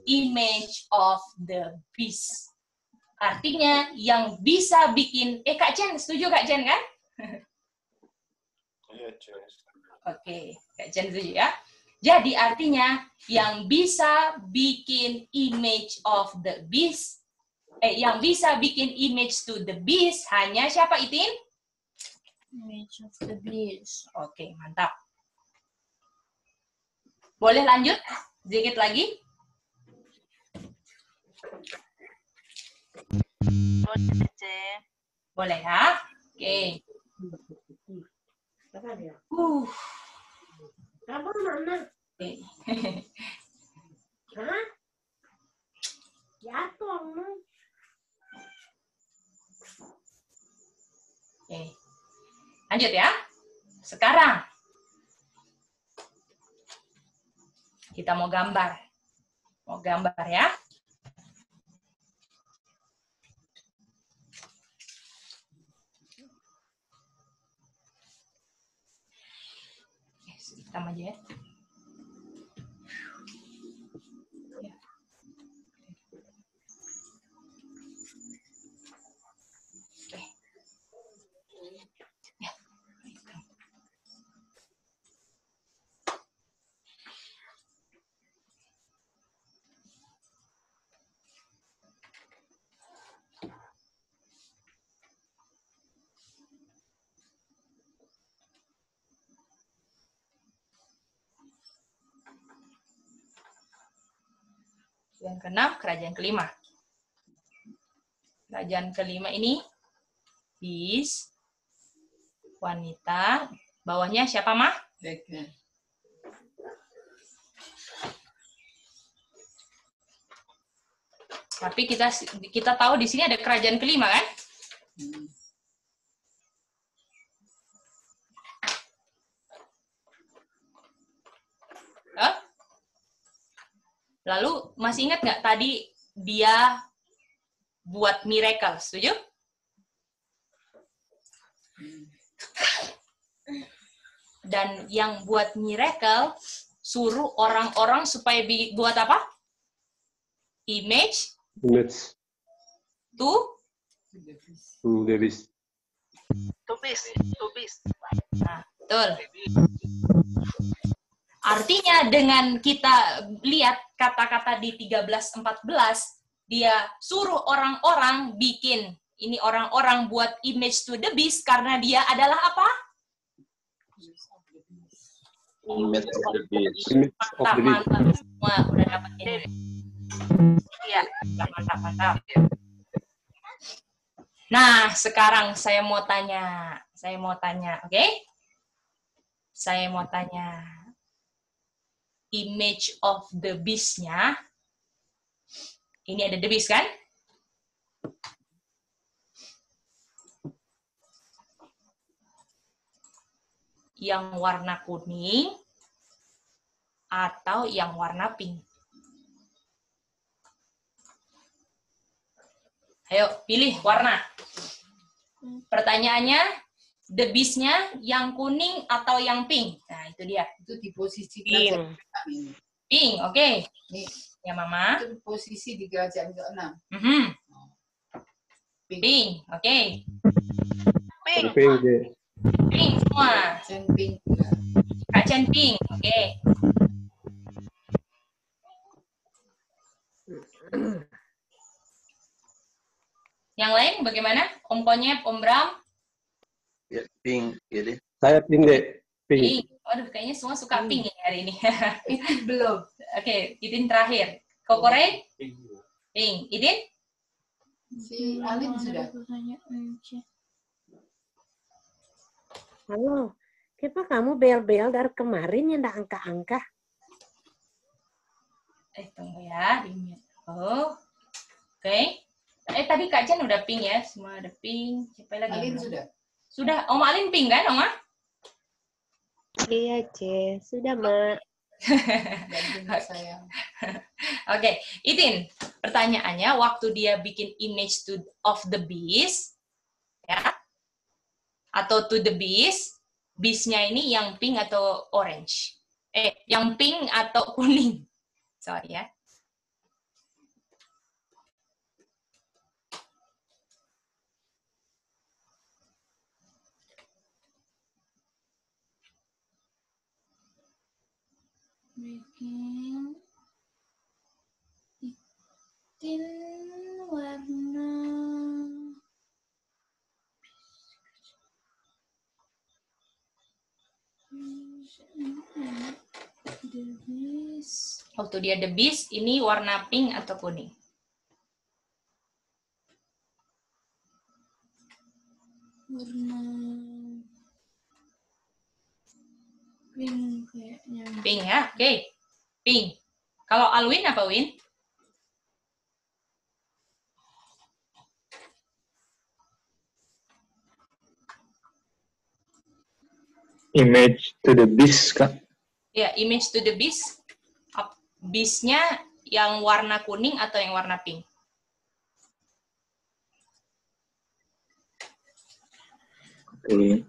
image of the beast. Artinya yang bisa bikin Kak Chen setuju Kak Chen kan? Iya, Chen. Oke, Kak Chen setuju ya. Jadi artinya yang bisa bikin image of the beast, yang bisa bikin image to the beast hanya siapa Itin? Image of the beast. Oke, mantap. Boleh lanjut sedikit lagi? Boleh, Ce. Boleh ya? Oke. Apa mana? Oke. Hah? Jatuh, no? Oke. Lanjut ya. Sekarang kita mau gambar. Mau gambar ya. Oke, hitam aja ya. Yang keenam, kerajaan kelima. Kerajaan kelima ini bis, wanita, bawahnya siapa, Mah? Tapi kita tahu di sini ada kerajaan kelima kan? Hah? Lalu masih ingat nggak tadi dia buat miracle, setuju? Dan yang buat miracle suruh orang-orang supaya buat apa? Image to the beast. Nah, betul. Artinya dengan kita lihat kata-kata di 13-14, dia suruh orang-orang bikin, ini orang-orang buat image to the beast karena dia adalah apa? Image of the beast. Mantap, semua udah dapat ini. Iya, mantap. Nah, sekarang saya mau tanya, oke? Saya mau tanya. Image of the beast-nya, ini ada the beast kan? Yang warna kuning atau yang warna pink? Ayo, pilih warna. Pertanyaannya, the beast-nya yang kuning atau yang pink? Nah, itu dia. Itu di posisi Pink. Pink, oke. Nih, ya Mama. Itu posisi di kerajaan ke-6. Pink, oke. Pink. Pink semua. Pink. Kerajaan pink, oke. Yang lain bagaimana? Om Konyep, Om Bram? Ya, pink, jadi. Saya pink deh. Pink. Aduh, kayaknya semua suka pink ini hari ini. Itu belum. Oke, Idin terakhir. Kokore? Pink. Idin? Si Alin sudah. Halo, kenapa kamu bel-bel dari kemarin yang enggak angka-angka? Tunggu ya. Oh, oke. Tadi Kak Jan udah pink ya. Semua ada pink. Siapa lagi? Alin sudah. Sudah. Om Alin pink kan, Oma? Iya, Ce. Sudah, Mak. Oke, Idin. Pertanyaannya, waktu dia bikin image of the beast, ya, atau to the beast, beast-nya ini yang pink atau orange? Yang pink atau kuning? Sorry ya. Bikin Idin warna the Waktu dia the beast, ini warna pink atau kuning? Warna pink kayaknya. Pink ya, oke. Pink. Kalau Alwin apa, Win? Image to the beast, Kak. Ya, image to the beast. Beast-nya yang warna kuning atau yang warna pink? Oke.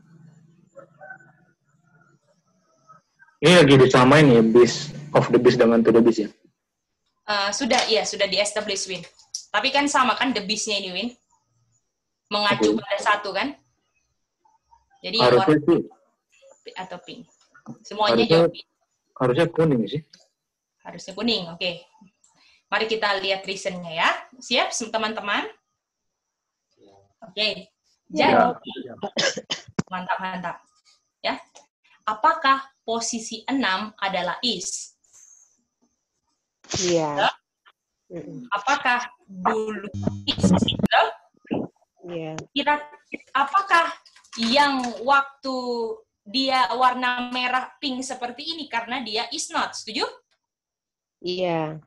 Ini lagi disamain ya, beast of the beast dengan to the beast ya? Sudah di-establish, Win. Tapi kan sama kan the beast-nya ini, Win? Mengacu pada satu kan? Jadi yang Harusnya warna sih, atau pink. Semuanya jawab. harusnya kuning sih. Harusnya kuning, oke. Mari kita lihat reason-nya ya. Siap, teman-teman? Oke. Jadi, mantap. Ya. Apakah posisi 6 adalah is? Iya. Apakah dulu is? Iya. Kira apakah yang waktu dia warna merah pink seperti ini karena dia is not? Setuju? Iya.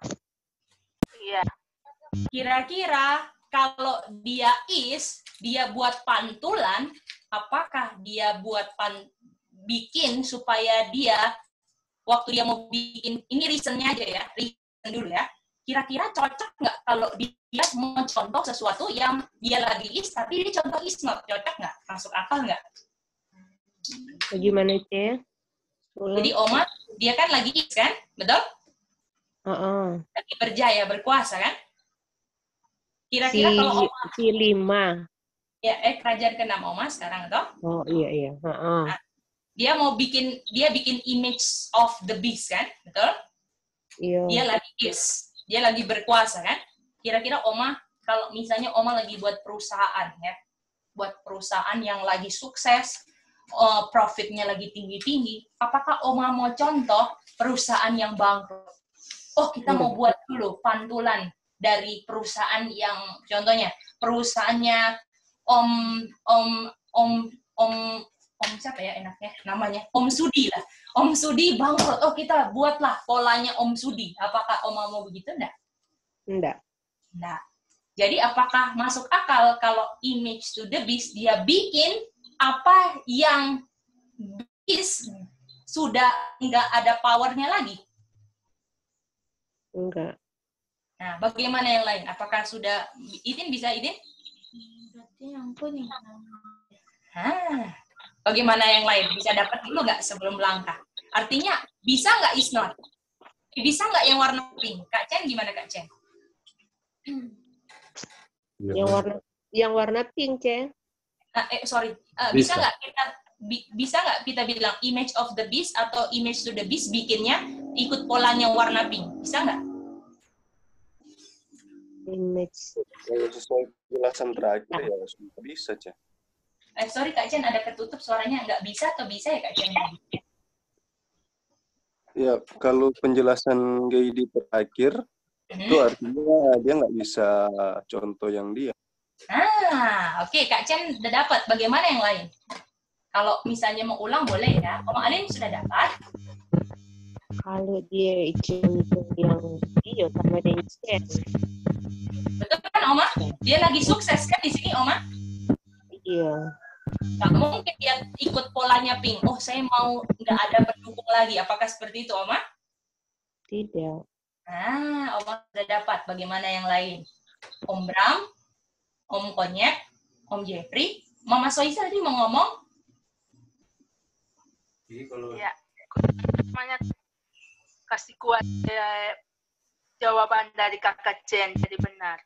Iya. Kira-kira kalau dia is, dia buat pantulan, apakah dia buat bikin supaya dia waktu dia mau bikin, ini reason-nya aja ya, reason dulu ya. Kira-kira cocok nggak kalau dia mau contoh sesuatu yang dia lagi is, tapi dia contoh is not, cocok nggak? Masuk akal nggak? Bagaimana, Ce? Jadi Oma, dia kan lagi is kan? Betul? Lagi berjaya, berkuasa kan? Kira-kira kalau Oma... Si 5. Ya, kerajaan ke-6 Oma sekarang, toh? Oh, iya. Nah, dia bikin image of the beast kan? Betul? Iya. Dia lagi is. Dia lagi berkuasa kan? Kira-kira Oma, kalau misalnya Oma lagi buat perusahaan ya, buat perusahaan yang lagi sukses, profitnya lagi tinggi-tinggi, apakah Oma mau contoh perusahaan yang bangkrut? Oh, kita mau buat dulu pantulan dari perusahaan yang, contohnya, perusahaannya Om siapa ya enaknya namanya? Om Sudi lah. Om Sudi bangkrut. Oh, kita buatlah polanya Om Sudi. Apakah Oma mau begitu? Enggak. Jadi apakah masuk akal kalau image to the beast dia bikin apa yang beast sudah nggak ada powernya lagi? Enggak. Nah, bagaimana yang lain? Apakah sudah Idin bisa Idin? Berarti yang kuning. Bagaimana yang lain? Bisa dapat dulu nggak sebelum langkah? Artinya, bisa nggak is not? Bisa nggak yang warna pink? Kak Chen, gimana Kak Chen? Yang warna pink, Ce. Bisa nggak kita bilang image of the beast atau image to the beast bikinnya ikut polanya warna pink? Bisa nggak? Image. Kalau sesuai penjelasan terakhir ya bisa, Ce. Sorry Kak Chen, ada ketutup suaranya. Nggak bisa atau bisa ya Kak Chen? Ya, kalau penjelasan Gaidi terakhir, itu artinya dia nggak bisa contoh yang dia. Oke. Kak Chen udah dapat. Bagaimana yang lain? Kalau misalnya mau ulang boleh ya. Om Alin sudah dapat? Kalau dia contoh yang dia sama dia Chen. Betul kan Oma? Dia lagi sukses kan di sini Oma? Iya. Nggak mungkin dia ikut polanya pink. Oh, saya mau nggak ada pendukung lagi. Apakah seperti itu, Oma? Tidak. Oma sudah dapat. Bagaimana yang lain? Om Bram, Om Konyek, Om Jeffrey, Mama Soisa tadi mau ngomong? Jadi kalau namanya kasih kuat jawaban dari Kakak Chen jadi benar.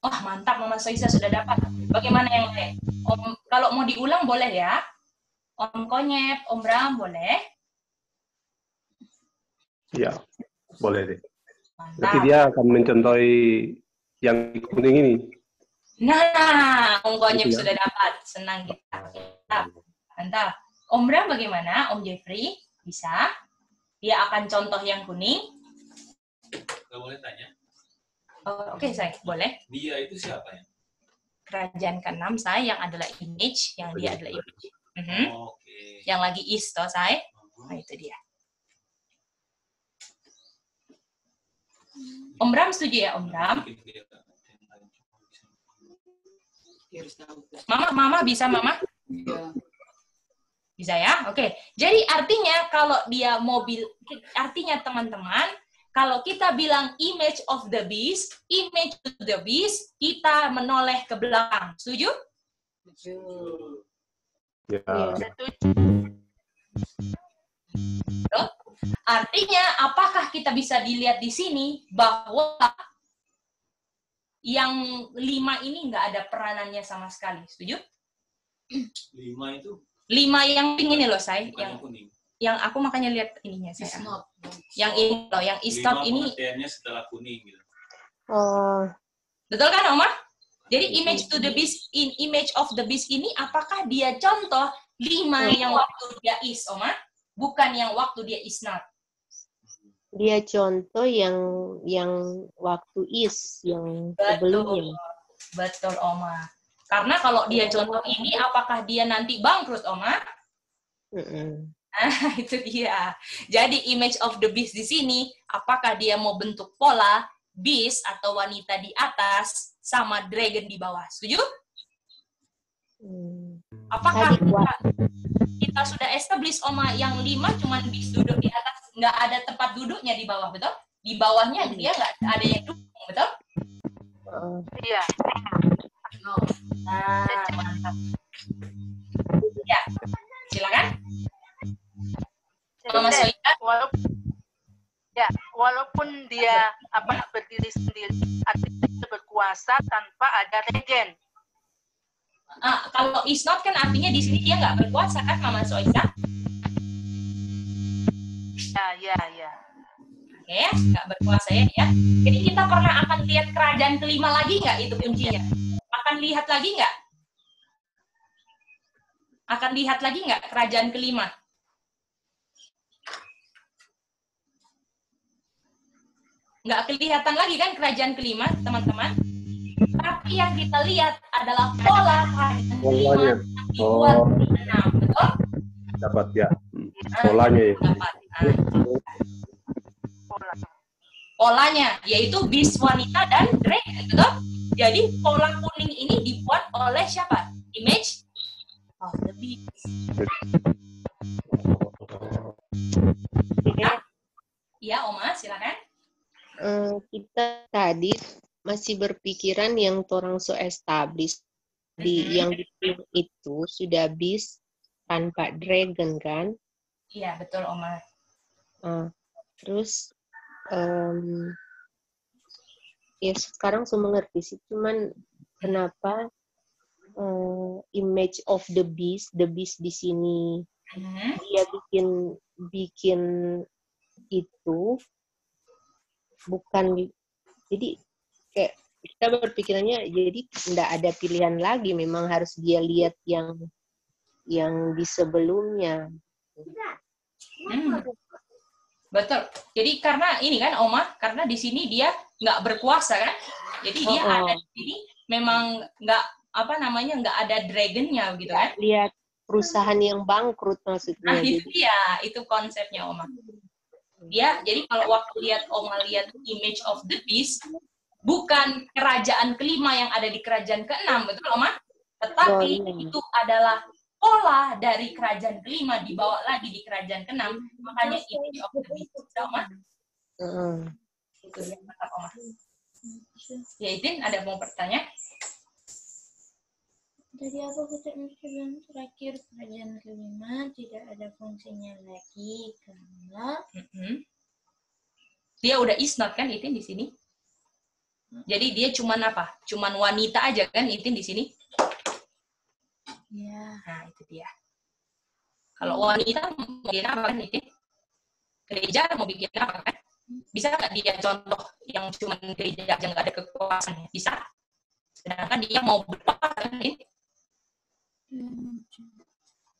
Wah, mantap Mama Soisa sudah dapat. Bagaimana yang lain? Om, kalau mau diulang boleh ya? Om Konyek, Om Bram boleh? Ya, boleh deh. Mantap. Berarti dia akan mencontohi yang kuning ini. Nah, Om Konyek sudah dapat. Senang kita. Mantap. Om Bram bagaimana? Om Jeffrey? Bisa? Dia akan contoh yang kuning? Nggak boleh tanya. Oke, saya boleh. Dia itu siapa ya? Kerajaan ke-6 saya yang adalah image, yang dia adalah image. Oke. Yang lagi is toh saya. Nah, itu dia. Om Bram setuju ya, Om Bram? Mama bisa, Mama? Bisa ya? Oke. Jadi artinya kalau dia mobil, artinya teman-teman, kalau kita bilang image of the beast, kita menoleh ke belakang. Setuju? Ya. Artinya, apakah kita bisa dilihat di sini bahwa yang 5 ini nggak ada peranannya sama sekali? Setuju? 5 itu? 5 yang pink ini loh, saya. Yang aku makanya lihat ininya, saya. Yang ini loh, yang is not ini. 5 pengertiannya setelah kuning gitu. Betul kan, Oma? Jadi image to the beast, image of the beast ini, apakah dia contoh 5 yang waktu dia is, Oma? Bukan yang waktu dia is not. Dia contoh yang waktu is, yang sebelumnya. Betul, Oma. Karena kalau dia contoh ini, apakah dia nanti bangkrut, Oma? Itu dia. Jadi image of the beast di sini, apakah dia mau bentuk pola, beast atau wanita di atas, sama dragon di bawah. Setuju? Apakah kita sudah establish, Oma, yang 5 cuman beast duduk di atas, nggak ada tempat duduknya di bawah, betul? Di bawahnya dia nggak ada yang duduk, betul? Iya. Nah, mantap. Ya, silakan. Mama Soika. Walaupun dia berdiri sendiri, artinya berkuasa tanpa ada regen. Kalau is not kan artinya di sini dia nggak berkuasa kan, Mama Soika? Ya. Oke, nggak berkuasa ya. Jadi kita pernah akan lihat kerajaan ke-5 lagi nggak? Itu kuncinya. Akan lihat lagi nggak? Akan lihat lagi nggak kerajaan ke-5? Nggak kelihatan lagi kan kerajaan ke-5, teman-teman? Tapi yang kita lihat adalah pola kerajaan ke-5 dibuat di 6, betul? Dapat ya. Polanya ya. Dapat. Polanya, yaitu beast wanita dan dragon, betul? Jadi pola kuning ini dibuat oleh siapa? Image of the beast. Ya, Oma, silakan. Kita tadi masih berpikiran yang orang so establish yang di film itu sudah beast tanpa dragon kan? Iya, betul, Oma. Terus ya sekarang saya mengerti sih, cuman kenapa image of the beast di sini dia bikin itu bukan, jadi kayak kita berpikirannya jadi tidak ada pilihan lagi, memang harus dia lihat yang di sebelumnya. Betul. Jadi karena ini kan, Oma, karena di sini dia nggak berkuasa kan, jadi dia ada di sini memang nggak nggak ada dragonnya gitu kan? Lihat perusahaan yang bangkrut maksudnya. Itu dia, itu konsepnya, Oma. Dia jadi kalau waktu Oma lihat image of the beast, bukan kerajaan ke-5 yang ada di kerajaan ke-6, betul, Oma? Tetapi itu adalah pola dari kerajaan ke-5 dibawa lagi di kerajaan ke-6, makanya image of the beast, Oma. Itu dia, mantap, Oma. Ya, Idin, ada mau bertanya? Dari apa kesimpulan terakhir kerajaan ke-5 tidak ada fungsinya lagi karena dia udah is not kan, Idin, di sini? Jadi dia cuman apa? Cuman wanita aja kan, Idin, di sini? Ya. Nah, itu dia. Kalau wanita mau bikin apa kan, Idin? Gereja mau bikin apa kan? Bisa nggak dia contoh yang cuma gereja aja nggak ada kekuasaan? Bisa. Sedangkan dia mau berkuasa kan, Idin?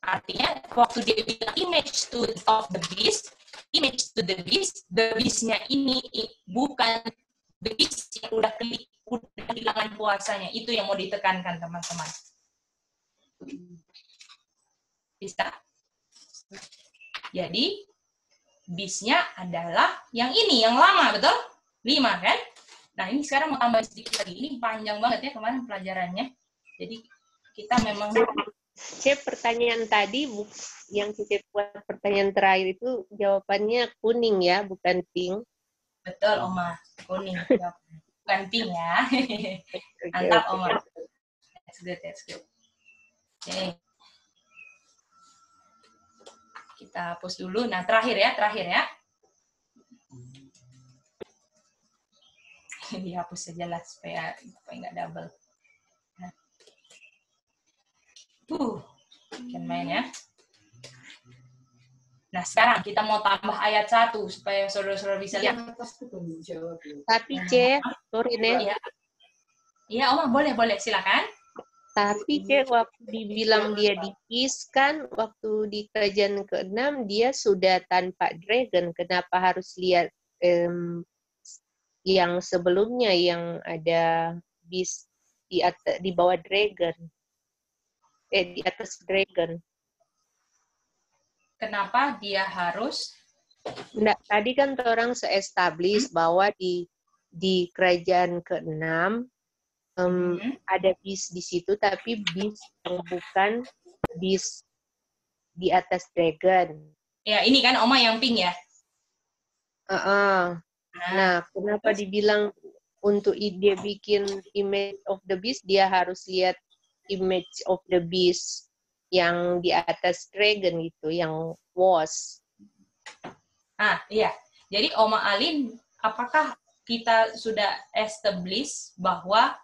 Artinya waktu dia bilang image of the beast, image to the beast-nya ini bukan the beast yang udah kehilangan kuasanya. Itu yang mau ditekankan, teman-teman. Bisa? Jadi, beast-nya adalah yang ini, yang lama, betul? 5, kan? Nah, ini sekarang mau tambah sedikit lagi. Ini panjang banget ya kemarin pelajarannya. Jadi, kita memang... Pertanyaan tadi, yang Cici buat pertanyaan terakhir itu jawabannya kuning ya, bukan pink. Betul, Oma. Kuning. Bukan pink ya. Mantap, Oma. That's good, that's good. Oke. Kita hapus dulu. Nah, terakhir ya. Dihapus saja lah supaya nggak double. Kan main ya. Nah, sekarang kita mau tambah ayat 1 supaya saudara-saudara bisa lihat. Tapi C, sorry nih. Iya, Oma, boleh, silakan. Tapi C, waktu dibilang dia di-is kan, waktu di kerajaan ke-6 dia sudah tanpa dragon. Kenapa harus lihat yang sebelumnya yang ada beast di bawah dragon? Di atas dragon. Kenapa dia harus? Nggak, tadi kan orang se-establish bahwa di kerajaan ke-6 ada beast di situ, tapi beast yang bukan beast di atas dragon. Ya, ini kan Oma yang pink ya? Nah, kenapa dibilang untuk dia bikin image of the beast, dia harus lihat image of the beast yang di atas dragon itu, yang was. Iya. Jadi Oma Alin, apakah kita sudah establish bahwa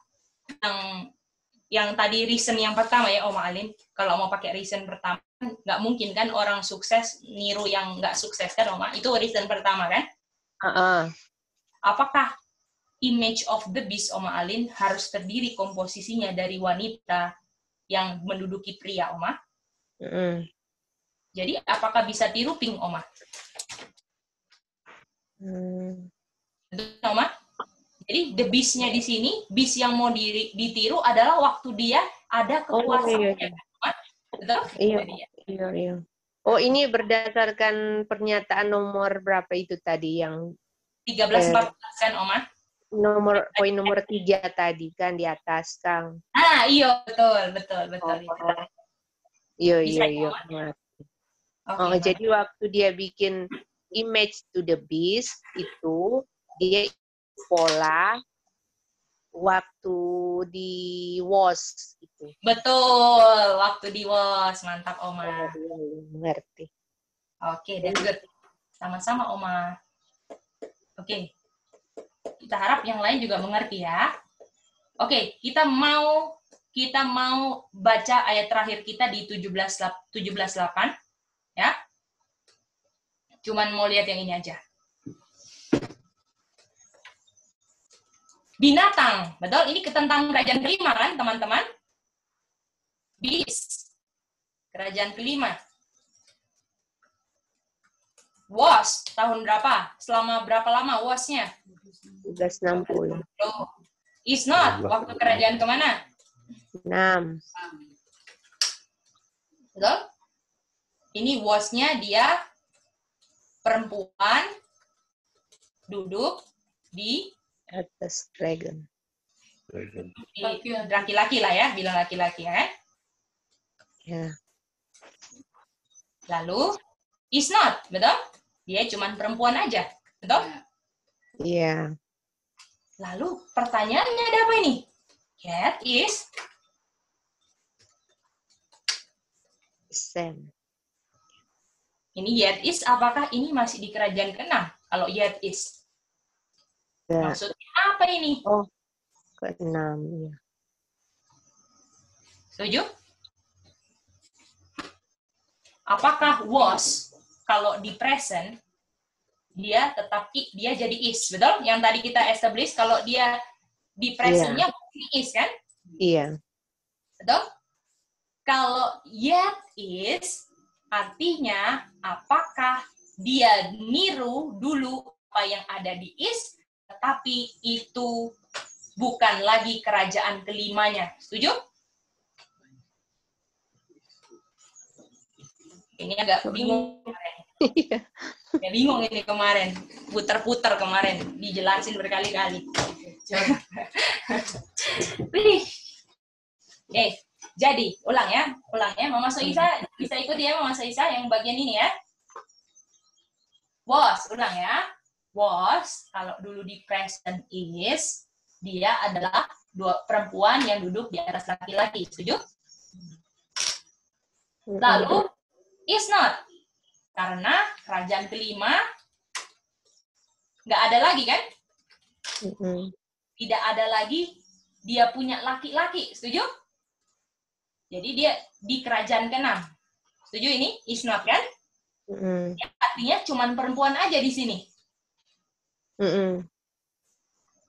yang tadi reason yang pertama ya Oma Alin, kalau mau pakai reason pertama, nggak mungkin kan orang sukses niru yang nggak sukses kan Oma? Itu reason pertama kan? Apakah image of the beast Oma Alin harus terdiri komposisinya dari wanita yang menduduki pria, Oma? Jadi, apakah bisa tiru pink, Oma? Oma? Jadi, the beast-nya di sini, beast yang mau ditiru adalah waktu dia ada kekuasaan. Betul? Iya. Oh, ini berdasarkan pernyataan nomor berapa itu tadi yang 13-14 kan, Oma? Poin nomor 3 tadi kan di atas, Kang. Iya, betul. Iya. Jadi waktu dia bikin image to the beast itu dia pola waktu di was itu. Betul, waktu di was. Mantap, Oma. Mengerti. Oke, that's good. Sama-sama, Oma. Oke. Kita harap yang lain juga mengerti ya. Oke, kita mau baca ayat terakhir kita di 17:8 ya. Cuman mau lihat yang ini aja. Binatang, betul? Ini tentang kerajaan kelima kan, teman-teman? Beast. Kerajaan kelima. Was, tahun berapa? Selama berapa lama wasnya? 1960. Is not, waktu kerajaan kemana? 6. Betul? Ini wasnya dia perempuan duduk di atas dragon. Laki-laki lah ya, bilang laki-laki ya. Ya. Lalu is not, betul? Dia cuma perempuan aja, betul? Iya. Lalu pertanyaannya ada apa ini? Yet is Sam. Ini yet is, apakah ini masih di kerajaan ke-6? Kalau yet is. Ya. Maksudnya apa ini? Oh, ke-6. Ya. Setuju? Apakah was, kalau di present, dia tetap dia jadi is, betul? Yang tadi kita establish, kalau dia di present-nya is, kan? Iya. Betul? Kalau yet is, artinya apakah dia niru dulu apa yang ada di is, tetapi itu bukan lagi kerajaan kelimanya. Setuju? Ini agak bingung. Ya, bingung ini kemarin. Putar-putar kemarin. Dijelasin berkali-kali. Jadi, ulang ya. Mama Soisa bisa ikut ya, Mama Soisa yang bagian ini ya. Was, ulang ya. Was, kalau dulu di present is, dia adalah dua perempuan yang duduk di atas laki-laki. Setuju? Lalu, is not. Karena kerajaan kelima nggak ada lagi kan? Tidak ada lagi dia punya laki-laki. Setuju? Jadi dia di kerajaan ke-6. Setuju ini? Is not kan? Ya, artinya cuma perempuan aja di sini.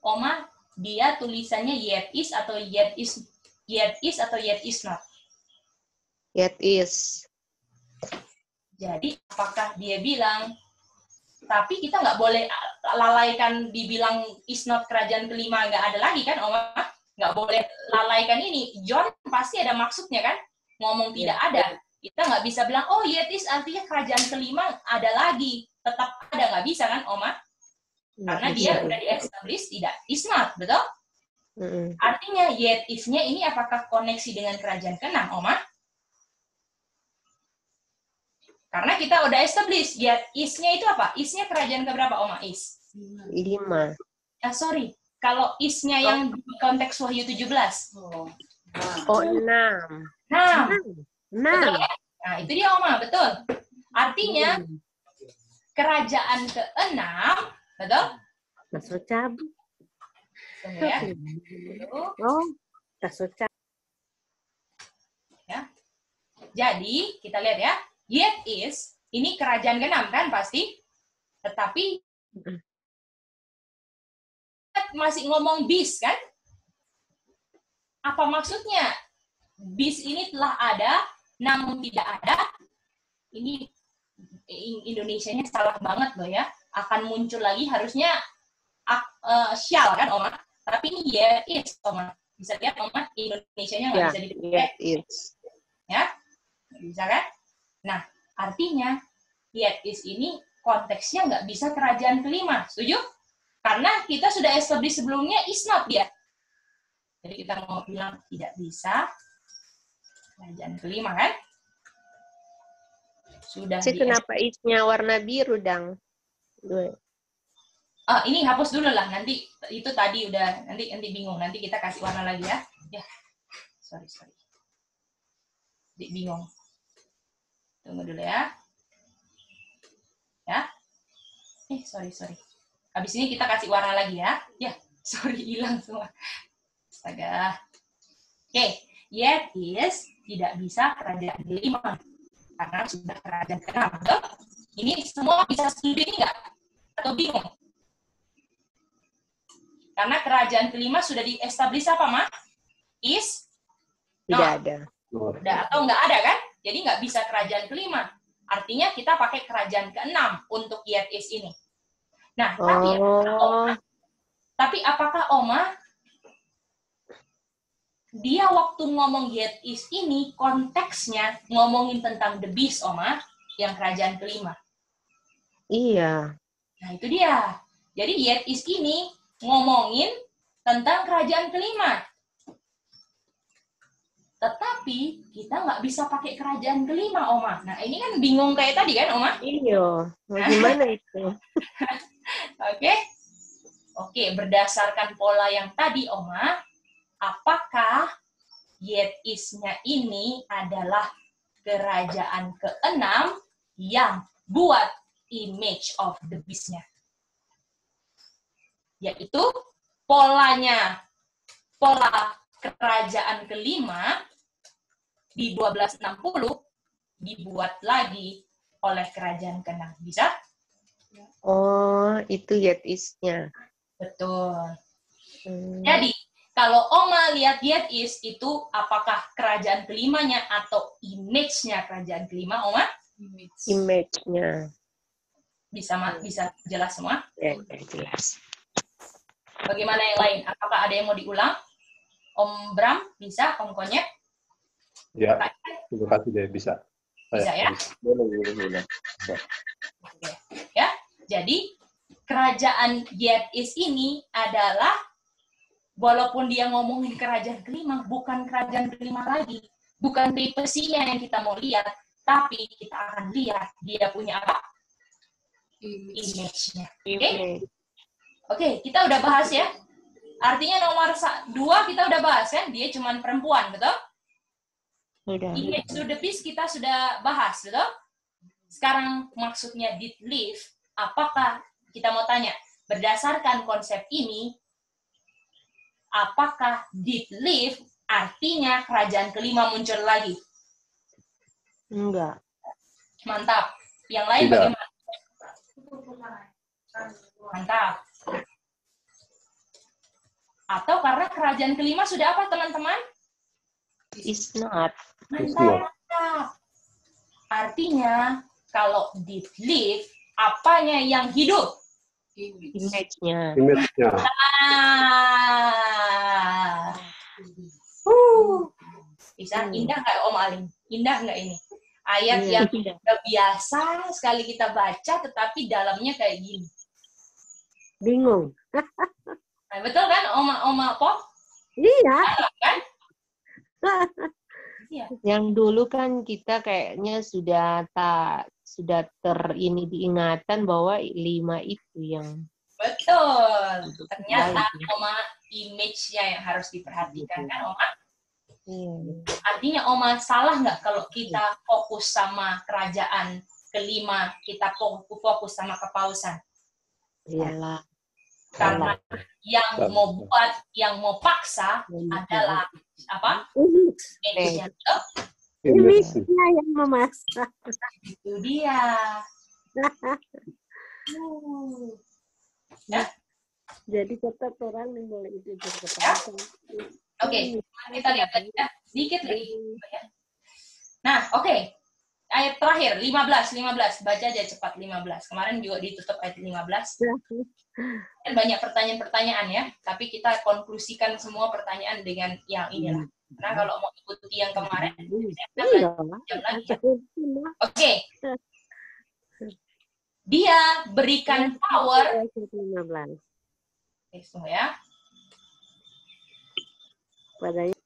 Oma, dia tulisannya yet is atau yet is atau yet is not? Yet is. Jadi apakah dia bilang, tapi kita nggak boleh lalaikan dibilang is not kerajaan kelima, nggak ada lagi kan, Oma? Nggak boleh lalaikan ini. John pasti ada maksudnya kan? Ngomong tidak ada. Kita nggak bisa bilang, oh yet is artinya kerajaan kelima ada lagi. Tetap ada, nggak bisa kan, Oma? Karena dia udah di-establish, tidak is not, betul? Artinya yet is-nya ini apakah koneksi dengan kerajaan ke-6, Oma? Karena kita udah establish, yet is-nya itu apa? Is-nya kerajaan keberapa, Oma? Is? 5. Sorry. Kalau is-nya yang di konteks Wahyu 17. Oh, 6. 6. Betul ya? Nah, itu dia, Oma. Betul. Artinya, kerajaan ke-6, betul? Masuk cabut. Tunggu ya. Oh, masuk cabut. Ya. Jadi, kita lihat ya. Yet is, ini kerajaan ke-6 kan pasti. Tetapi, masih ngomong bis kan? Apa maksudnya? Bis ini telah ada, namun tidak ada. Ini Indonesianya salah banget loh ya. Akan muncul lagi harusnya shall kan, Oma? Tapi ini yet is, Oma. Bisa lihat, Oma, Indonesianya nggak bisa dipakai. Yet is. Ya? Bisa kan? Nah, artinya yet is ini konteksnya nggak bisa kerajaan kelima. Setuju? Karena kita sudah establish sebelumnya is not dia. Jadi kita mau bilang tidak bisa kerajaan kelima kan? Sudah. Kenapa is-nya warna biru, Dang? Ini hapus dulu lah. Nanti itu tadi udah nanti bingung. Nanti kita kasih warna lagi ya. Ya. Sorry. Bingung. Tunggu dulu ya. Ya. Sorry. Habis ini kita kasih warna lagi ya. Ya, sorry, hilang semua. Astaga. Oke, yet is tidak bisa kerajaan kelima. Karena sudah kerajaan ke-6. Ini semua bisa setuju ini nggak? Atau bingung? Karena kerajaan kelima sudah di-establish apa, Ma? Is? Tidak ada. Atau nggak ada kan? Jadi nggak bisa kerajaan kelima. Artinya kita pakai kerajaan ke-6 untuk yet is ini. Nah, tapi apakah Oma dia waktu ngomong yet is ini konteksnya ngomongin tentang the beast, Oma, yang kerajaan kelima? Iya. Nah, itu dia. Jadi yet is ini ngomongin tentang kerajaan kelima. Tetapi kita nggak bisa pakai kerajaan kelima, Oma. Nah, ini kan bingung kayak tadi kan, Oma? Iya. Gimana itu? Oke, berdasarkan pola yang tadi, Oma, apakah yet is-nya ini adalah kerajaan ke-6 yang buat image of the beast-nya? Yaitu pola kerajaan kelima di 1260 dibuat lagi oleh kerajaan ke-6. Bisa? Oh, itu yet is-nya. Betul. Jadi, kalau Oma lihat yet is itu apakah kerajaan kelimanya atau image-nya kerajaan kelima, Oma? Image-nya. Bisa jelas semua? Ya, jelas. Bagaimana yang lain? Apakah ada yang mau diulang? Om Bram, bisa? Om Konyet? Ya, terima kasih deh, bisa. Bisa ya? Boleh. Ya, jadi kerajaan Yetis ini adalah, walaupun dia ngomongin kerajaan kelima, bukan kerajaan kelima lagi. Bukan privasinya yang kita mau lihat, tapi kita akan lihat dia punya apa? Image-nya. Oke, kita udah bahas ya. Artinya nomor 2 kita udah bahas kan? Dia cuman perempuan, betul? Udah. Image to the beast kita sudah bahas, betul? Sekarang maksudnya did live, apakah kita mau tanya, berdasarkan konsep ini, apakah did live artinya kerajaan kelima muncul lagi? Enggak. Mantap. Yang lain Tidak. bagaimana? Mantap. Atau karena kerajaan kelima sudah apa, teman-teman? It's not. Mantap. Artinya, kalau did live, apanya yang hidup? Image-nya. Image-nya. Bisa indah nggak Om Alin? Indah nggak ini? Ayat yang udah biasa sekali kita baca, tetapi dalamnya kayak gini. Bingung. Nah, betul kan, Oma Pop? Iya. Kan? Iya. Yang dulu kan kita kayaknya sudah diingatan bahwa 5 itu yang Betul. Ternyata Oma image-nya yang harus diperhatikan kan Oma? Artinya Oma salah nggak kalau kita fokus sama kerajaan kelima, kita fokus sama kepausan? Salah. Karena yang mau buat, yang mau paksa adalah apa? Image-nya. Image-nya yang memaksa. Itu dia. Ya. Jadi tetap orang yang boleh itu Ya. Oke, kita lihat lagi ya. Sedikit lagi. Nah, oke. Ayat terakhir, 15. Baca aja cepat 15. Kemarin juga ditutup ayat 15. Dan banyak pertanyaan-pertanyaan ya. Tapi kita konklusikan semua pertanyaan dengan yang inilah. Karena kalau mau ikuti yang kemarin, jam lagi ya. Oke. Dia berikan power. Tunggu ya. Padanya.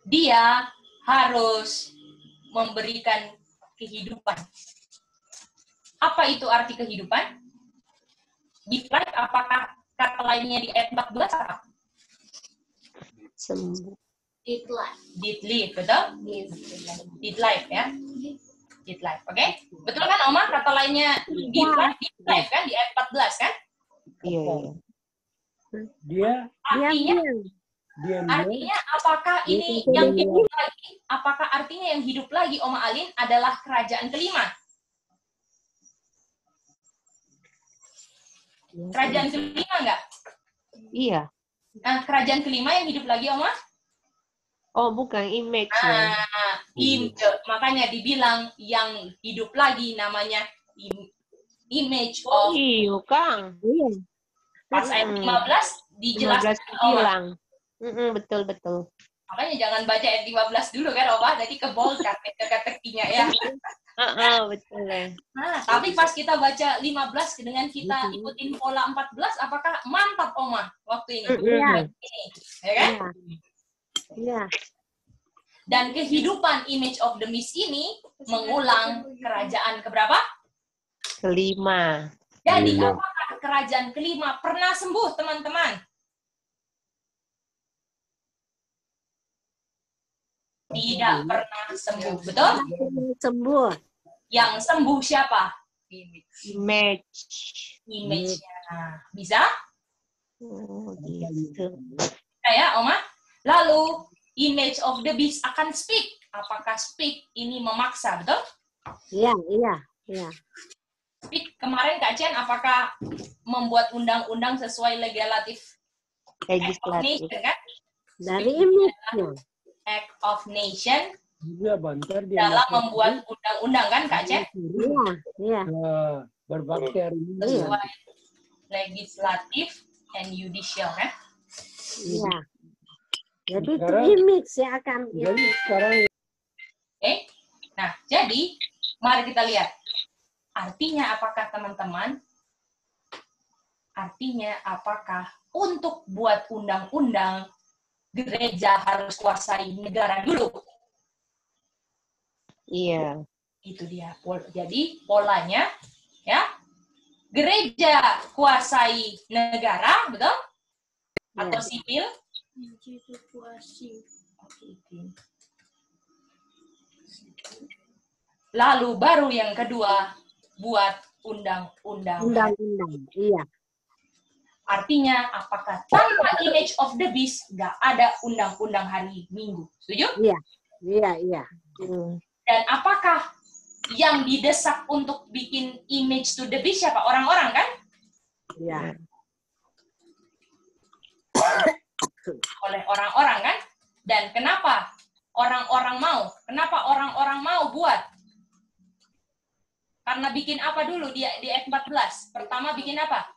Dia harus memberikan kehidupan. Apa itu arti kehidupan? Give life, apakah kata lainnya di ayat 14 apa? Sembuh. Did life, betul? Did life ya. Did life, oke? Betul kan Oma? Kata lainnya did life kan di ayat 14 kan? Iya. Artinya apakah ini yang hidup lagi? Apakah artinya yang hidup lagi Oma Alin adalah kerajaan kelima? Kerajaan kelima enggak? Iya. Nah, kerajaan kelima yang hidup lagi Oma? Oh, bukan image. Makanya dibilang yang hidup lagi namanya image of. Iya, Kang. Pas ayat 15 dijelaskan 15 bilang. Betul. Makanya jangan baca ayat 15 dulu kan, Oma. Jadi kebold kan teka-tekinya ya. Betul ya. Nah, tapi pas kita baca 15 dengan kita ikutin pola 14, apakah mantap Oma waktu ini? Iya. Ya kan? Iya. Dan kehidupan image of the beast ini mengulang kerajaan keberapa? Kelima. Jadi apakah kerajaan kelima pernah sembuh, teman-teman? Tidak pernah sembuh, betul? Sembuh. Yang sembuh siapa? Image-nya. Bisa? Gitu. Ya, Oma. Lalu, image of the beast akan speak. Apakah speak ini memaksa, betul? Iya. Speak kemarin Kak Chen, apakah membuat undang-undang sesuai legislatif? Legislatif. Kan? Dari image-nya. Act of Nation Dia bantar dia dalam membuat undang-undang kan Kak Cen? Iya. Berbakti hari ini. Sesuai legislatif and judicial kan? Iya. Jadi Sekarang- itu image ya akan. Jadi sekarang Nah, jadi mari kita lihat. Artinya apakah teman-teman? Artinya apakah untuk buat undang-undang gereja harus kuasai negara dulu? Iya. Itu dia. Jadi polanya ya, gereja kuasai negara, betul? Atau sipil? Lalu baru yang kedua buat undang-undang. Undang-undang, iya. Artinya apakah tanpa image of the beast nggak ada undang-undang hari Minggu? Setuju? Iya, iya, iya. Dan apakah yang didesak untuk bikin image to the beast siapa? Orang-orang kan? Iya. Oleh orang-orang kan? Dan kenapa orang-orang mau? Kenapa orang-orang mau buat? Karena bikin apa dulu di ayat 14? Pertama bikin apa?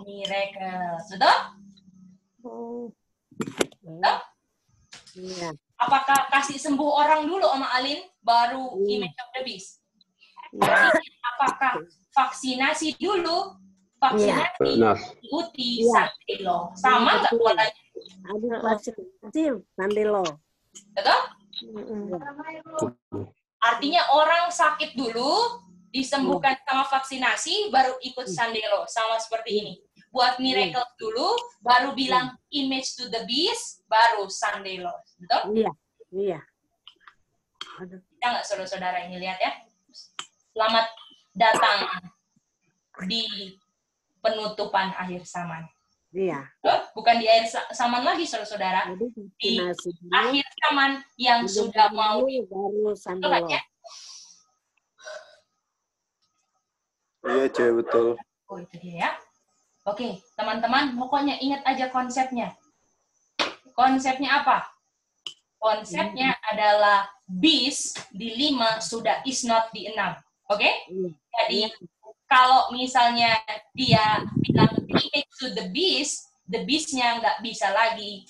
Miracle. Betul? Betul? Iya. Apakah kasih sembuh orang dulu Oma Alin baru image of the beast? Apakah vaksinasi dulu? Vaksinasi ikuti Sandelo. Sama nggak polanya? Ada vaksinasi Sandelo. Betul? Artinya orang sakit dulu, disembuhkan sama vaksinasi, baru ikut Sandelo. Sama seperti ini. Buat miracle dulu, baru bilang image to the beast, baru Sandelo. Betul? Iya, iya. Kita nggak saudara-saudara ini lihat ya. Selamat datang di penutupan akhir zaman. Iya. Bukan di akhir zaman lagi, saudara-saudara. Di akhir zaman yang sudah mau baru Sandelo. ya? Iya, Cek, betul. Oh, itu dia ya. Oke, teman-teman, pokoknya ingat aja konsepnya. Konsepnya apa? Konsepnya adalah beast di 5 sudah is not di 6. Oke? Jadi, kalau misalnya dia bilang image to the beast-nya nggak bisa lagi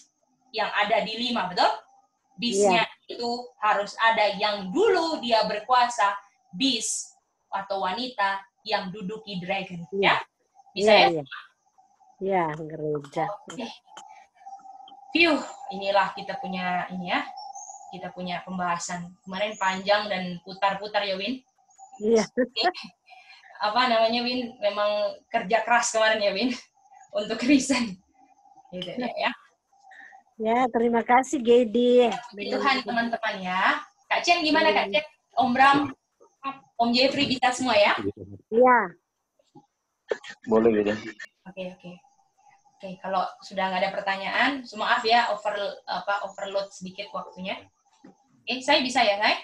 yang ada di 5, betul? Beast-nya itu harus ada yang dulu dia berkuasa, beast atau wanita yang duduki dragon. Ya? Bisa ya? Ya, gereja. Inilah kita punya ini ya. Kita punya pembahasan. Kemarin panjang dan putar-putar ya, Win? Iya. Apa namanya, Win? Memang kerja keras kemarin ya, Win? Untuk reason. Gitu ya. Ya, terima kasih, Gedi. Tuhan teman-teman ya. Kak Chen gimana, Kak Chen? Om Bram, Om Jeffrey bisa semua ya? Iya. Boleh gitu. Oke, kalau sudah nggak ada pertanyaan, maaf ya overload sedikit waktunya. Oke, saya bisa ya, saya?